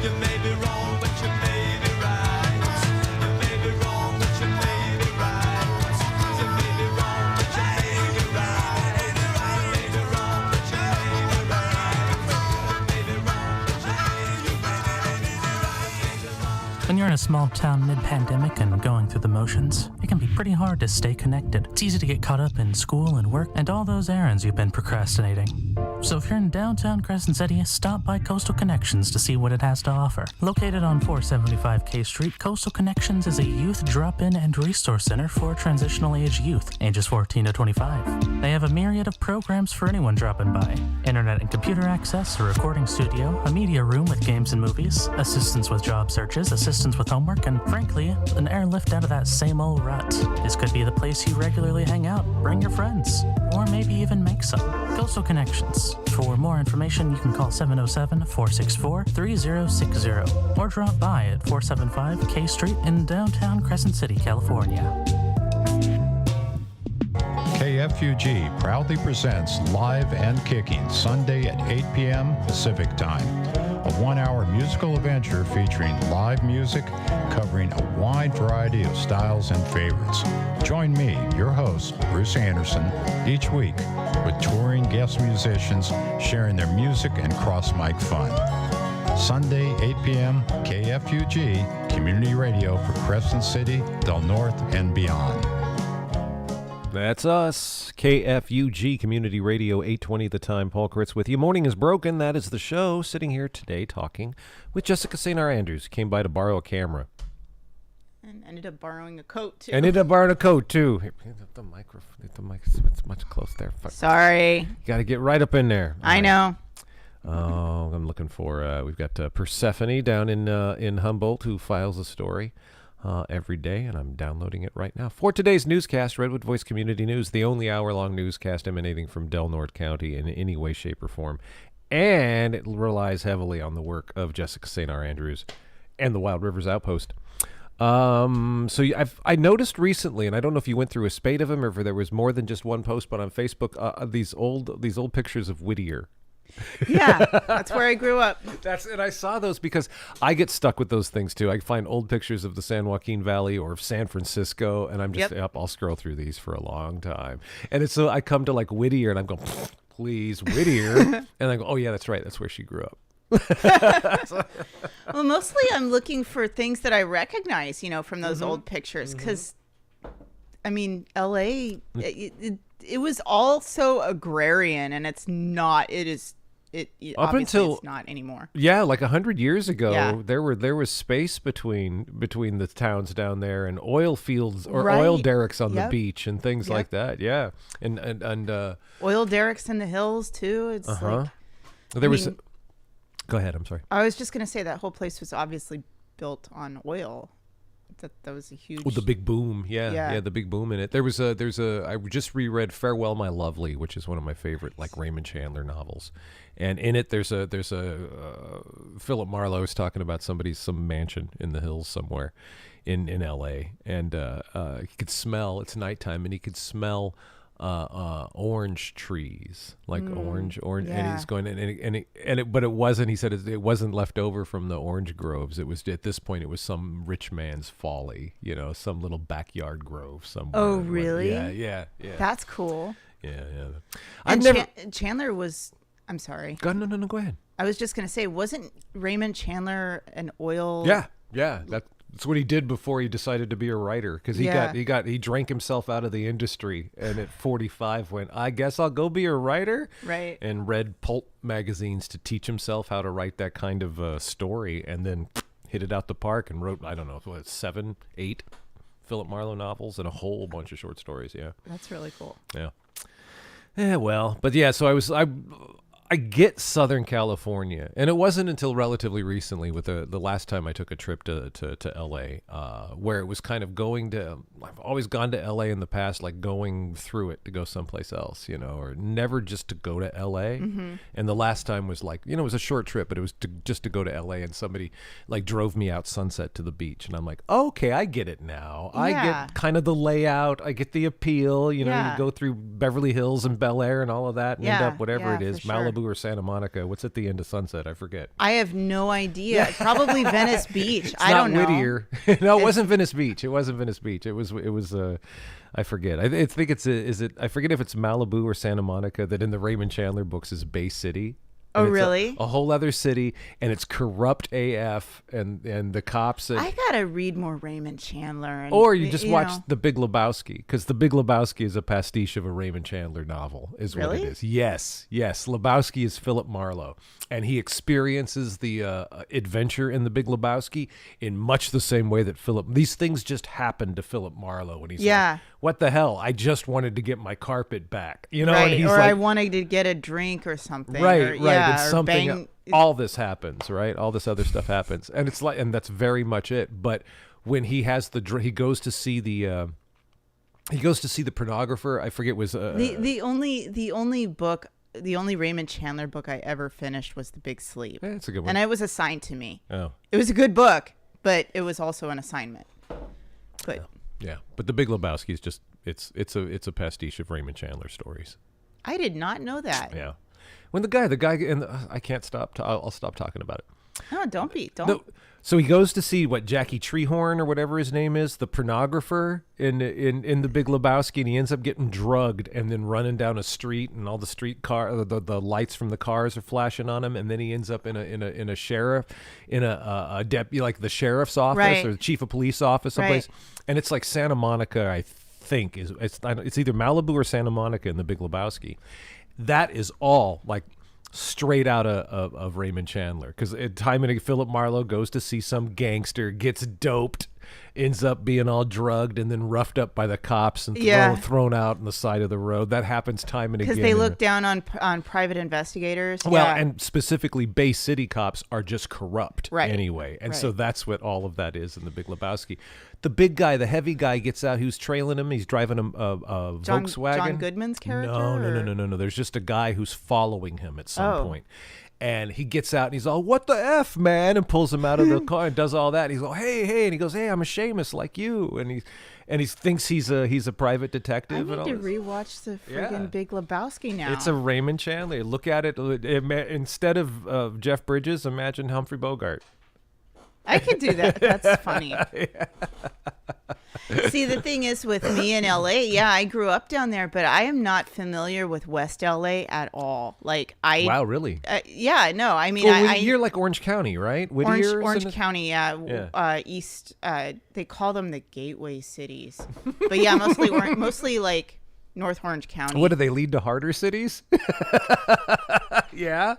You may be wrong, but you may be right. You may be wrong, but you may be right. You may be wrong, but you may be right. You may be wrong, but you may be right. You may be wrong, but you may be right. When you're in a small town mid-pandemic and going through the motions, it can be pretty hard to stay connected. It's easy to get caught up in school and work and all those errands you've been procrastinating. So if you're in downtown Crescent City, stop by Coastal Connections to see what it has to offer. Located on 475 K Street, Coastal Connections is a youth drop-in and resource center for transitional age youth, ages 14 to 25. They have a myriad of programs for anyone dropping by. Internet and computer access, a recording studio, a media room with games and movies, assistance with job searches, assistance with homework, and frankly, an airlift out of that same old rut. This could be the place you regularly hang out, bring your friends, or maybe even make some. Coastal Connections. For more information, you can call 707-464-3060 or drop by at 475 K Street in downtown Crescent City, California. KFUG proudly presents Live and Kicking Sunday at 8 p.m. Pacific Time, a one-hour musical adventure featuring live music covering a wide variety of styles and favorites. Join me, your host, Bruce Anderson, each week with touring guest musicians sharing their music and cross-mic fun. Sunday, 8 p.m., KFUG, Community Radio for Crescent City, Del Norte, and beyond. That's us, KFUG Community Radio, 820 The Time. Paul Kritz with you. Morning is Broken. That is the show. Sitting here today talking with Jessica St. Andrews. Came by to borrow a camera. And ended up borrowing a coat, too. Ended up borrowing a coat, too. Here, the microphone. The mic, it's much close there. Sorry. You got to get right up in there. I know. Oh, I'm looking for, we've got Persephone down in Humboldt who files a story every day, and I'm downloading it right now. For today's newscast, Redwood Voice Community News, the only hour-long newscast emanating from Del Norte County in any way, shape, or form. And it relies heavily on the work of Jessica St. Andrews and the Wild Rivers Outpost. I noticed recently, and I don't know if you went through a spate of them or if there was more than just one post, but on Facebook, these old pictures of Whittier. Yeah, that's where I grew up. And I saw those because I get stuck with those things too. I find old pictures of the San Joaquin Valley or of San Francisco, and I'm just I'll scroll through these for a long time. And it's so I come to like Whittier, and I'm going, please, Whittier, and I go, oh yeah, that's right, that's where she grew up. Well, mostly I'm looking for things that I recognize, from those old pictures, because I mean, LA, it was all so agrarian, and it's not. It is. It up until it's not anymore. Yeah, like 100 years ago, there was space between the towns down there and oil fields or oil derricks on the beach and things like that. Yeah, and oil derricks in the hills too. It's like Go ahead. I'm sorry. I was just gonna say that whole place was obviously built on oil. That was a huge. Oh, the big boom. Yeah, the big boom in it. There's a. I just reread Farewell, My Lovely, which is one of my favorite like Raymond Chandler novels, and in it there's a Philip Marlowe is talking about some mansion in the hills somewhere, in L.A. and he could smell. It's nighttime and he could smell orange trees, like orange, and he's going but it wasn't. He said it wasn't left over from the orange groves. It was at this point it was some rich man's folly, some little backyard grove somewhere. Oh, really? Yeah. That's cool. Yeah. And Chandler was. I'm sorry. No, go ahead. I was just gonna say, wasn't Raymond Chandler an oil? Yeah. That's what he did before he decided to be a writer, because he drank himself out of the industry, and at 45 went, I guess I'll go be a writer, right? And read pulp magazines to teach himself how to write that kind of story, and then hit it out the park and wrote 7, 8 Philip Marlowe novels and a whole bunch of short stories. Yeah, that's really cool. Yeah, well, but yeah, so I get Southern California, and it wasn't until relatively recently with the last time I took a trip to LA, where it was kind of going to. I've always gone to LA in the past, like going through it to go someplace else, or never just to go to LA. Mm-hmm. And the last time was like, it was a short trip, but it was just to go to LA, and somebody like drove me out Sunset to the beach, and I'm like, okay, I get it now. I get kind of the layout, I get the appeal. You go through Beverly Hills and Bel Air and all of that, and end up whatever it is, Malibu. Malibu or Santa Monica. What's at the end of Sunset? I forget. I have no idea. Probably Venice Beach. It's I not don't know. Whittier. No, it wasn't Venice Beach. It wasn't Venice Beach. It was. I forget. I think it's. Is it? I forget if it's Malibu or Santa Monica. That in the Raymond Chandler books is Bay City. Oh, And it's really? A whole other city, and it's corrupt AF, and the cops. I gotta read more Raymond Chandler. And, or you just watch know. The Big Lebowski, because The Big Lebowski is a pastiche of a Raymond Chandler novel, is what Really? it is. Yes. Lebowski is Philip Marlowe, and he experiences the adventure in The Big Lebowski in much the same way that these things just happened to Philip Marlowe when he's like, what the hell? I just wanted to get my carpet back, you know? Right, and he's or like, I wanted to get a drink or something. right. Yeah, It's or something. bang- All this happens, right? All this other stuff happens, and it's like, and that's very much it. But when he has he goes to see the pornographer. I forget was the only book. The only Raymond Chandler book I ever finished was The Big Sleep. Yeah, it's a good one. And it was assigned to me. Oh. It was a good book, but it was also an assignment. But Yeah, but The Big Lebowski is just it's a pastiche of Raymond Chandler stories. I did not know that. Yeah, when the guy and I can't stop. I'll stop talking about it. No, don't. So he goes to see Jackie Treehorn or whatever his name is, the pornographer in The Big Lebowski, and he ends up getting drugged and then running down a street, and all the street car the lights from the cars are flashing on him, and then he ends up in a sheriff in a deputy, like the sheriff's office Right. or the chief of police office someplace, Right. and it's like Santa Monica, I think it's either Malibu or Santa Monica in The Big Lebowski. That is all like straight out of Raymond Chandler, because time and Philip Marlowe goes to see some gangster, gets doped, ends up being all drugged, and then roughed up by the cops and thrown out on the side of the road. That happens time and again. Because they look down on private investigators. Well, yeah. and specifically Bay City cops are just corrupt anyway. And so Right. that's what all of that is in The Big Lebowski. The big guy, the heavy guy, gets out. Who's trailing him? He's driving a Volkswagen. John Goodman's character? No. There's just a guy who's following him at some point. And he gets out and he's all, "What the F, man?" and pulls him out of the car and does all that. And he's all, "Hey," and he goes, "Hey, I'm a Seamus like you." And he thinks he's a private detective. I and all need to this. rewatch the friggin' Big Lebowski now. It's a Raymond Chandler. Look at it. Instead of Jeff Bridges, imagine Humphrey Bogart. I could do that. That's funny. See, the thing is with me in LA, I grew up down there, but I am not familiar with West LA at all. Like Wow, really? No, I mean, Well, you're like Orange County, right? Whittier's Orange and- County, Yeah. East. They call them the gateway cities, but mostly like North Orange County. What do they lead to harder cities? Yeah.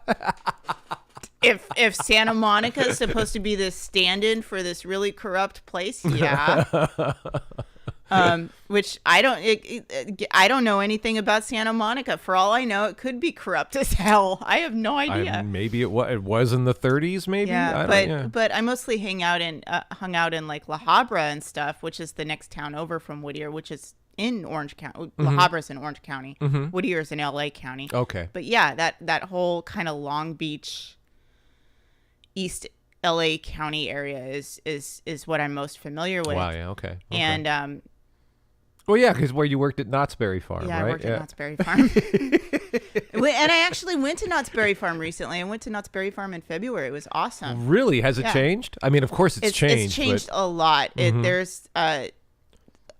If Santa Monica is supposed to be this stand-in for this really corrupt place, which I don't know anything about Santa Monica. For all I know, it could be corrupt as hell. I have no idea. Maybe it was in the 30s. Maybe. But I mostly hung out in like La Habra and stuff, which is the next town over from Whittier, which is in Orange County. La Habra's in Orange County. Whittier's in LA County. Okay. But that whole kind of Long Beach, East LA County area is what I'm most familiar with. Wow. Yeah. Okay. And well, yeah, because where you worked at Knott's Berry Farm, yeah, right? I worked at Knott's Berry Farm. And I actually went to Knott's Berry Farm recently. I went to Knott's Berry Farm in February. It was awesome. Really? Has it changed? I mean, of course it's changed. It's changed a lot. There's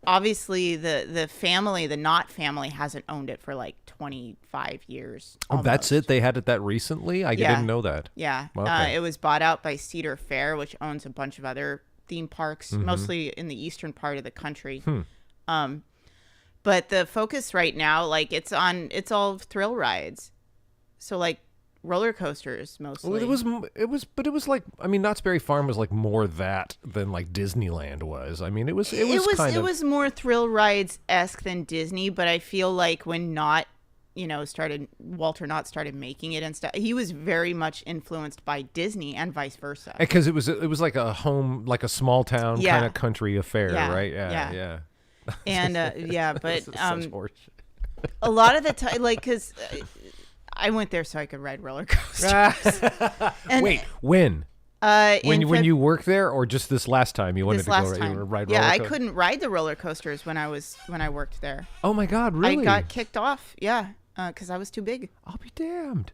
obviously the family, the Knott family, hasn't owned it for like 25 years. Oh, that's it? They had it that recently? I didn't know that. Yeah. Okay. It was bought out by Cedar Fair, which owns a bunch of other theme parks, mostly in the eastern part of the country. But the focus right now, like it's all thrill rides. So like roller coasters mostly. Well, it was like, I mean, Knott's Berry Farm was like more that than like Disneyland was. I mean, it was more thrill rides esque than Disney, but I feel like when Walter Knott started making it and stuff, he was very much influenced by Disney and vice versa. Because it was like a home, like a small town kind of country affair, right? Yeah. And but Such horseshit. a lot of the time, like, because I went there so I could ride roller coasters. Wait, when? When you worked there, or just this last time you wanted to go ride roller coasters? Yeah, I couldn't ride the roller coasters when I worked there. Oh my God, really? I got kicked off. Yeah, because I was too big. I'll be damned.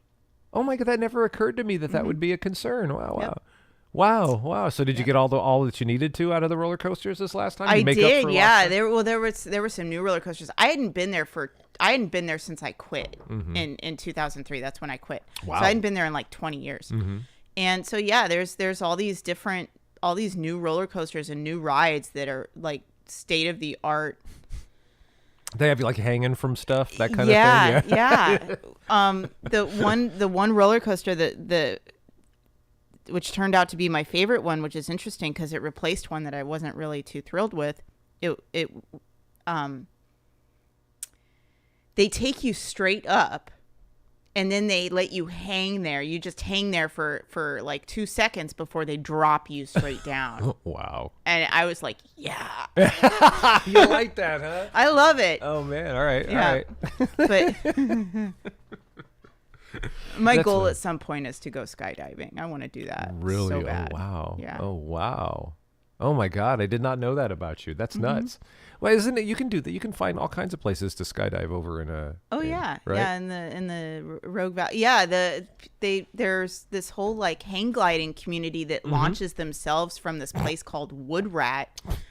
Oh my God, that never occurred to me that would be a concern. Wow, wow. Yep. Wow. So did you get all that you needed to out of the roller coasters this last time? I You make up did, for yeah. lost time? There were some new roller coasters. I hadn't been there since I quit in 2003. That's when I quit. Wow. So I hadn't been there in like 20 years. And so yeah, there's all these new roller coasters and new rides that are like state of the art. They have you like hanging from stuff, that kind of thing. Yeah. The one roller coaster which turned out to be my favorite one, which is interesting because it replaced one that I wasn't really too thrilled with. They take you straight up and then they let you hang there. You just hang there for like 2 seconds before they drop you straight down. Wow. And I was like, yeah. You like that, huh? I love it. Oh man, all right, Yeah. all right. But my That's goal a- at some point is to go skydiving. I want to do that. Really? So bad. Oh wow. Yeah. Oh wow. Oh my God, I did not know that about you. That's nuts. Well, isn't it? You can do that. You can find all kinds of places to skydive over in a. Oh yeah, yeah. In the Rogue Valley, yeah. There's this whole like hang gliding community that launches themselves from this place called Wood Rat,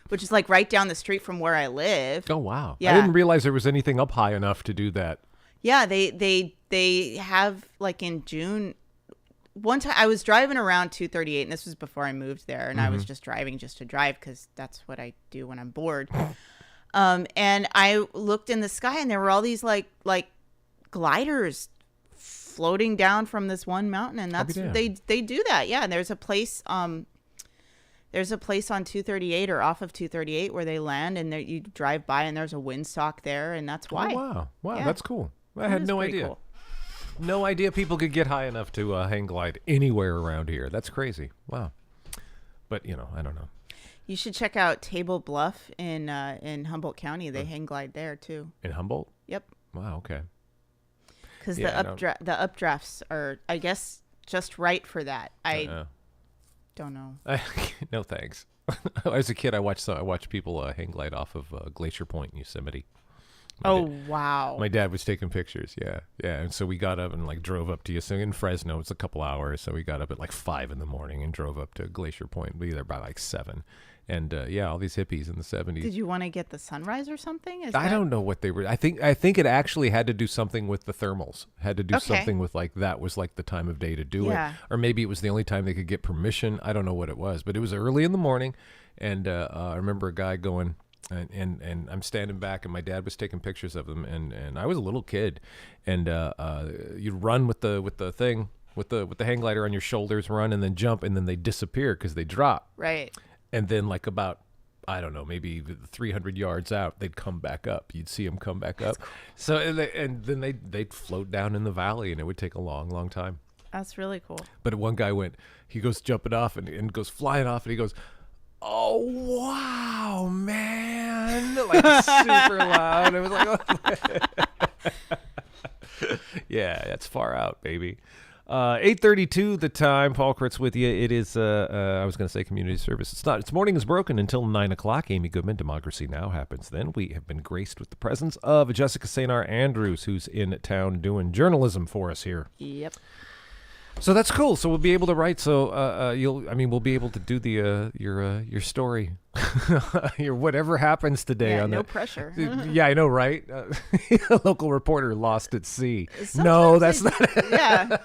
which is like right down the street from where I live. Oh wow. Yeah. I didn't realize there was anything up high enough to do that. Yeah, they have like in June. One time I was driving around 238, and this was before I moved there, and I was just driving just to drive because that's what I do when I'm bored. And I looked in the sky, and there were all these like gliders floating down from this one mountain, and that's they do that. Yeah, and there's a place on 238 or off of 238 where they land, and you drive by, and there's a windsock there, and that's why. Oh, wow, Yeah. that's cool. I That had is no pretty idea. cool. No idea people could get high enough to hang glide anywhere around here. That's crazy. Wow. But I don't know. You should check out Table Bluff in Humboldt County. They hang glide there too. In Humboldt? Yep. Wow. Okay. Because Yeah, the updrafts are, I guess, just right for that. I don't know. No thanks. As a kid, I watched people hang glide off of Glacier Point in Yosemite. Wow. My dad was taking pictures. Yeah. And so we got up and like drove up to Yosemite in Fresno. It's a couple hours, so we got up at like 5 a.m. and drove up to Glacier Point. We were there by like 7. And all these hippies in the 70s. Did you want to get the sunrise or something? I don't know what they were. I think it actually had to do something with the thermals. Had to do something with like that was like the time of day to do it, or maybe it was the only time they could get permission. I don't know what it was, but it was early in the morning, and I remember a guy going, and I'm standing back, and my dad was taking pictures of them, and I was a little kid, and you'd run with the thing with the hang glider on your shoulders, run and then jump, and then they disappear because they drop. Right. And then like about, I don't know, maybe 300 yards out, they'd come back up. You'd see them come back up. Cool. So and then they'd float down in the valley, and it would take a long, long time. That's really cool. But one guy he goes jumping off and goes flying off, and he goes, "Oh wow, man!" Like super loud. It was like, yeah, that's far out, baby. 8:32 the time. Paul Kurtz with you. It is I was going to say community service. It's not. It's morning is broken until 9 o'clock. Amy Goodman, Democracy Now! Happens then. We have been graced with the presence of Jessica St. Andrews, who's in town doing journalism for us here. Yep. So that's cool. So we'll be able to write. So we'll be able to do the your story, your whatever happens today. Yeah, on no that. pressure. Yeah, I know, right? A local reporter lost at sea. Sometimes No, that's not. Yeah.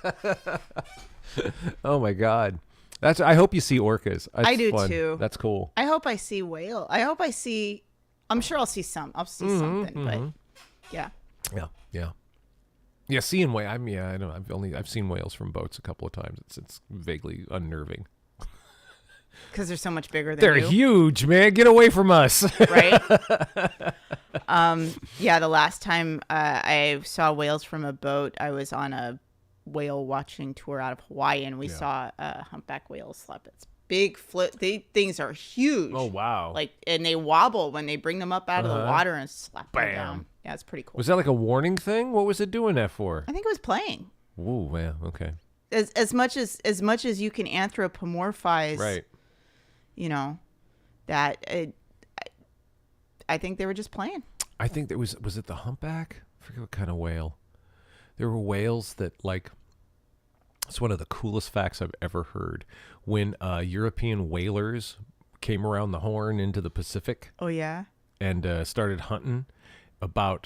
Oh my God, I hope you see orcas. That's I do fun. too. That's cool. I hope I see whale. I'm sure I'll see some. I'll see something, but yeah. Yeah, seeing whale. I know. I've seen whales from boats a couple of times. It's vaguely unnerving. Because they're so much bigger than They're you. huge, man. Get away from us. Right? Yeah, the last time I saw whales from a boat, I was on a whale watching tour out of Hawaii, and we saw humpback whales slap its big things are huge. Oh wow! And they wobble when they bring them up out of the water and slap them Bam. down. Yeah, it's pretty cool. Was that like a warning thing? What was it doing that for? I think it was playing. Ooh, yeah, okay. As much as you can anthropomorphize, Right. That I think they were just playing. I think there was it the humpback? I forget what kind of whale. There were whales that It's one of the coolest facts I've ever heard. When European whalers came around the Horn into the Pacific. Oh, yeah? And started hunting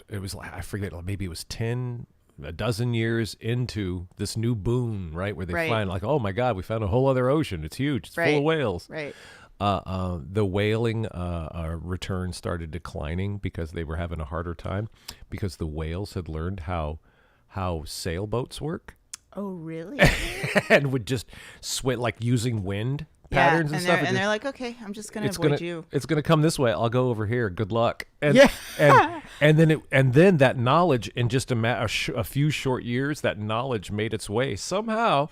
it was like, I forget, maybe it was a dozen years into this new boom, right? Where they find like, oh my God, we found a whole other ocean. It's huge. It's full of whales. Right. The whaling return started declining because they were having a harder time because the whales had learned how sailboats work. Oh, really? And would just swim, like using wind patterns and stuff. And they're like, okay, I'm just going to avoid you. It's going to come this way. I'll go over here. Good luck. And, yeah. and then that knowledge in just a few short years, that knowledge made its way somehow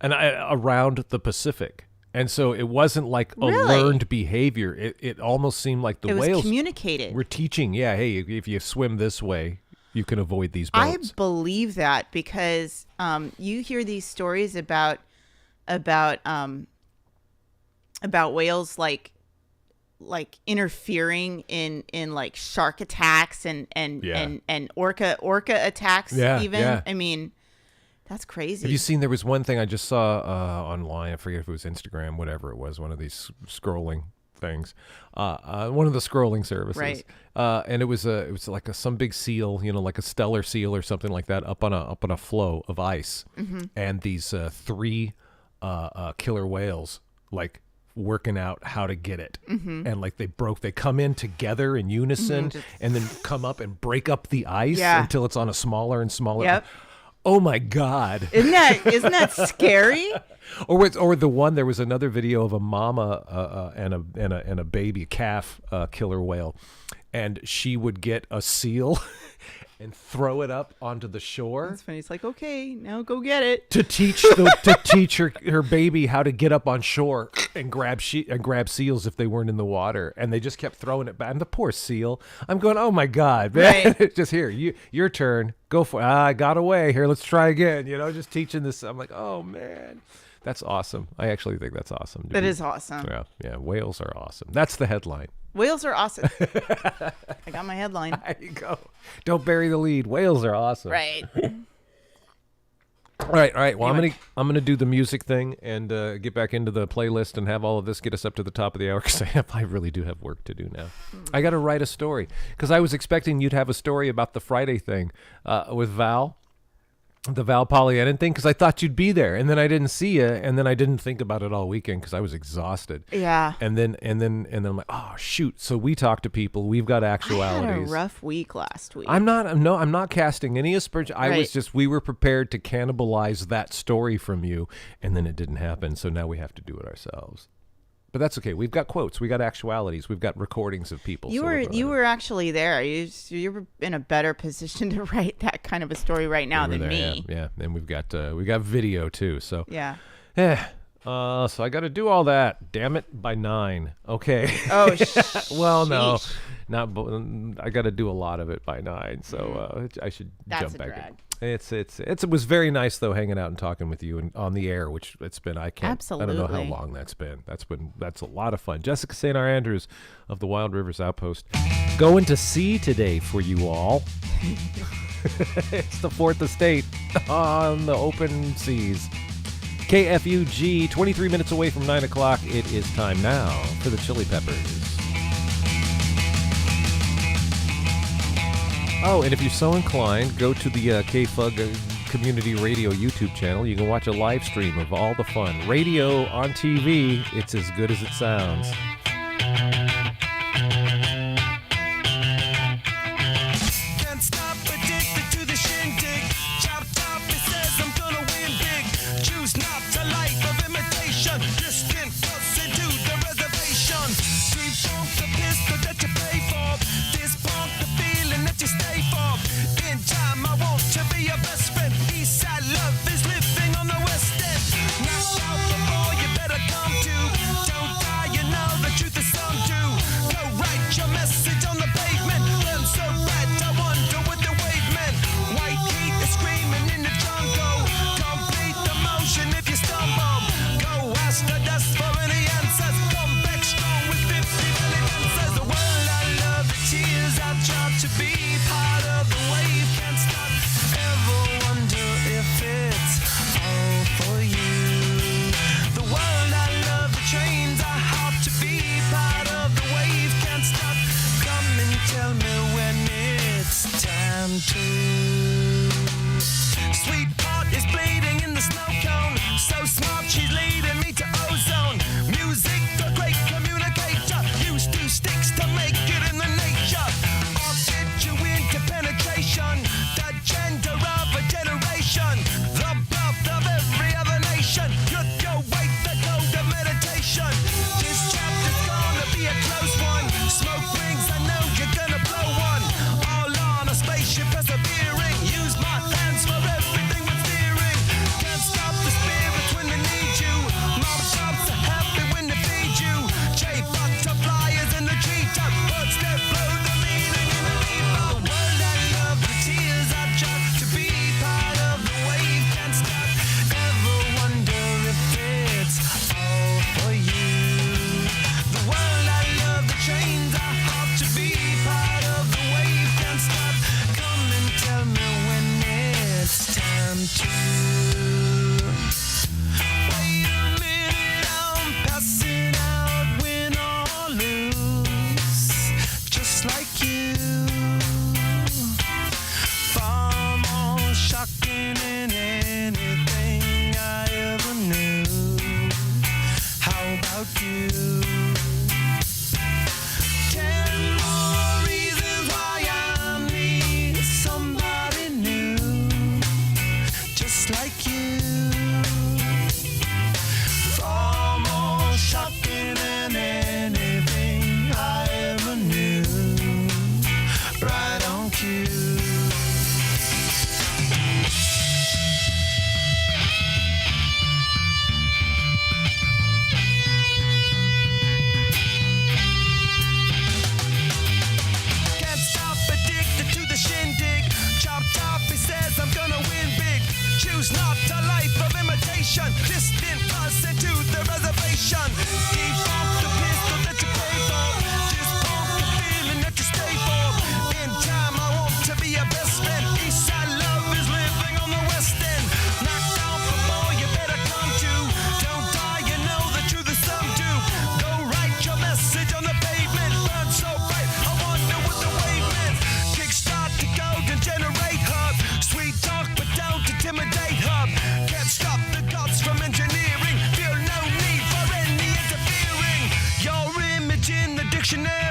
around the Pacific. And so it wasn't like a learned behavior. It almost seemed like the whales communicated. Were teaching. Yeah, hey, if you swim this way, you can avoid these boats. I believe that because you hear these stories about whales like interfering in like shark attacks and orca attacks even. Yeah. I mean, that's crazy. Have you seen, there was one thing I just saw online, I forget if it was Instagram, whatever it was, one of these scrolling things, one of the scrolling services, right? And it was like some big seal, like a stellar seal or something like that, up on a floe of ice, and these 3 killer whales like working out how to get it, and like they come in together in unison, and then come up and break up the ice until it's on a smaller and smaller. Yep. Oh my God! Isn't that scary? Or the one, there was another video of a mama and a baby calf killer whale, and she would get a seal and throw it up onto the shore. That's funny. It's like, okay, now go get it. To teach her baby how to get up on shore and grab seals if they weren't in the water, and they just kept throwing it back. And the poor seal, I'm going, oh my God, man! Right. Just here, your turn, go for it. I got away. Here, let's try again. Just teaching this. I'm like, oh man. That's awesome. I actually think that's awesome. That is awesome. Yeah. Whales are awesome. That's the headline. Whales are awesome. I got my headline. There you go. Don't bury the lead. Whales are awesome. Right. All right. Well, anyway. I'm gonna do the music thing and get back into the playlist and have all of this get us up to the top of the hour because I really do have work to do now. I got to write a story because I was expecting you'd have a story about the Friday thing with Val. The Val Pollyannan thing, because I thought you'd be there, and then I didn't see you, and then I didn't think about it all weekend because I was exhausted. Yeah. And then I'm like, oh shoot! So we talk to people. We've got actualities. I had a rough week last week. I'm not casting any aspersion. We were prepared to cannibalize that story from you, and then it didn't happen. So now we have to do it ourselves. But that's okay. We've got quotes. We got actualities. We've got recordings of people. You were actually there. You were in a better position to write that kind of a story right now than me. Yeah. And we got video too. So yeah. So I got to do all that. Damn it, by 9. Okay. Oh. Well, no, not. I got to do a lot of it by 9. So I should jump back in. It was very nice though, hanging out and talking with you and on the air, which it's been. Absolutely. I don't know how long that's been. That's a lot of fun. Jessica St. R. Andrews of the Wild Rivers Outpost, going to sea today for you all. It's the 4th estate on the open seas. KFUG, 23 minutes away from 9 o'clock. It is time now for the Chili Peppers. Oh, and if you're so inclined, go to the KFUG Community Radio YouTube channel. You can watch a live stream of all the fun. Radio on TV, it's as good as it sounds. Can't stop, addicted to the shindig. Chop top, it says I'm gonna win big. Choose not a life of imitation. Distant closer to the reservation. Defunct the pistol that you pay for. Dispunk the feeling that you stay for. In time, I want to be your best friend. Eastside love is living on the west end. Knocked out before you better come to. Don't die, you know the truth is some do. Go write your message on the pavement. Burn so bright, I wonder what the wave meant. White heat is screaming in the jungle. Complete the motion if you stumble. Go ask the dust for any answers. Come back strong with 50 belly dancers. The world I love, the tears I try to be part time to. Sweetheart is bleeding in the snow cone. So smart, she's leading me to ozone. Music, the great communicator. Used two sticks to make it in the nature. I'll get you into penetration. The gender of a generation. The birth of every other nation. You're your way, the code of meditation. This chapter's gonna be a close one. Smoke rings, I know you're gonna blow one. All on a spaceship persevering. Use my hands for everything with steering. Can't stop the spirits when they need you. Mom shops are happy when they feed you. J butterflies in the treetop. Birds that blow the meaning in the leaf. The world I love, the tears I drop to be part of the wave. Can't stop. Ever wonder if it's all for you? The world I love, the chains I hop to be part of the wave. Can't stop. Come and tell me when it's time to. Wait a minute, I'm passing out, win or lose, just like you. Far more shocking than anything I ever knew. How about you? 10 more reasons why I need somebody new, just like you. Far more shocking than anything I ever knew. Right on cue. Can't stop, addicted to the shindig. Chop top, he says I'm gonna win big. Choose not a life of imitation. Distant us into the reservation. Default the pistol that you pay for. Just pump the feeling that you stay for. In time, I want to be your best friend. Eastside love is living on the west end. Knocked out before you better come to. Don't die, you know the truth is some do. Go write your message on the pavement. Burn so bright, I wonder what the wave meant. Kickstart the golden generate hub. Sweet talk, but don't intimidate hub. Can't stop the gods from engineering. Feel no need for any interfering. Your image in the dictionary.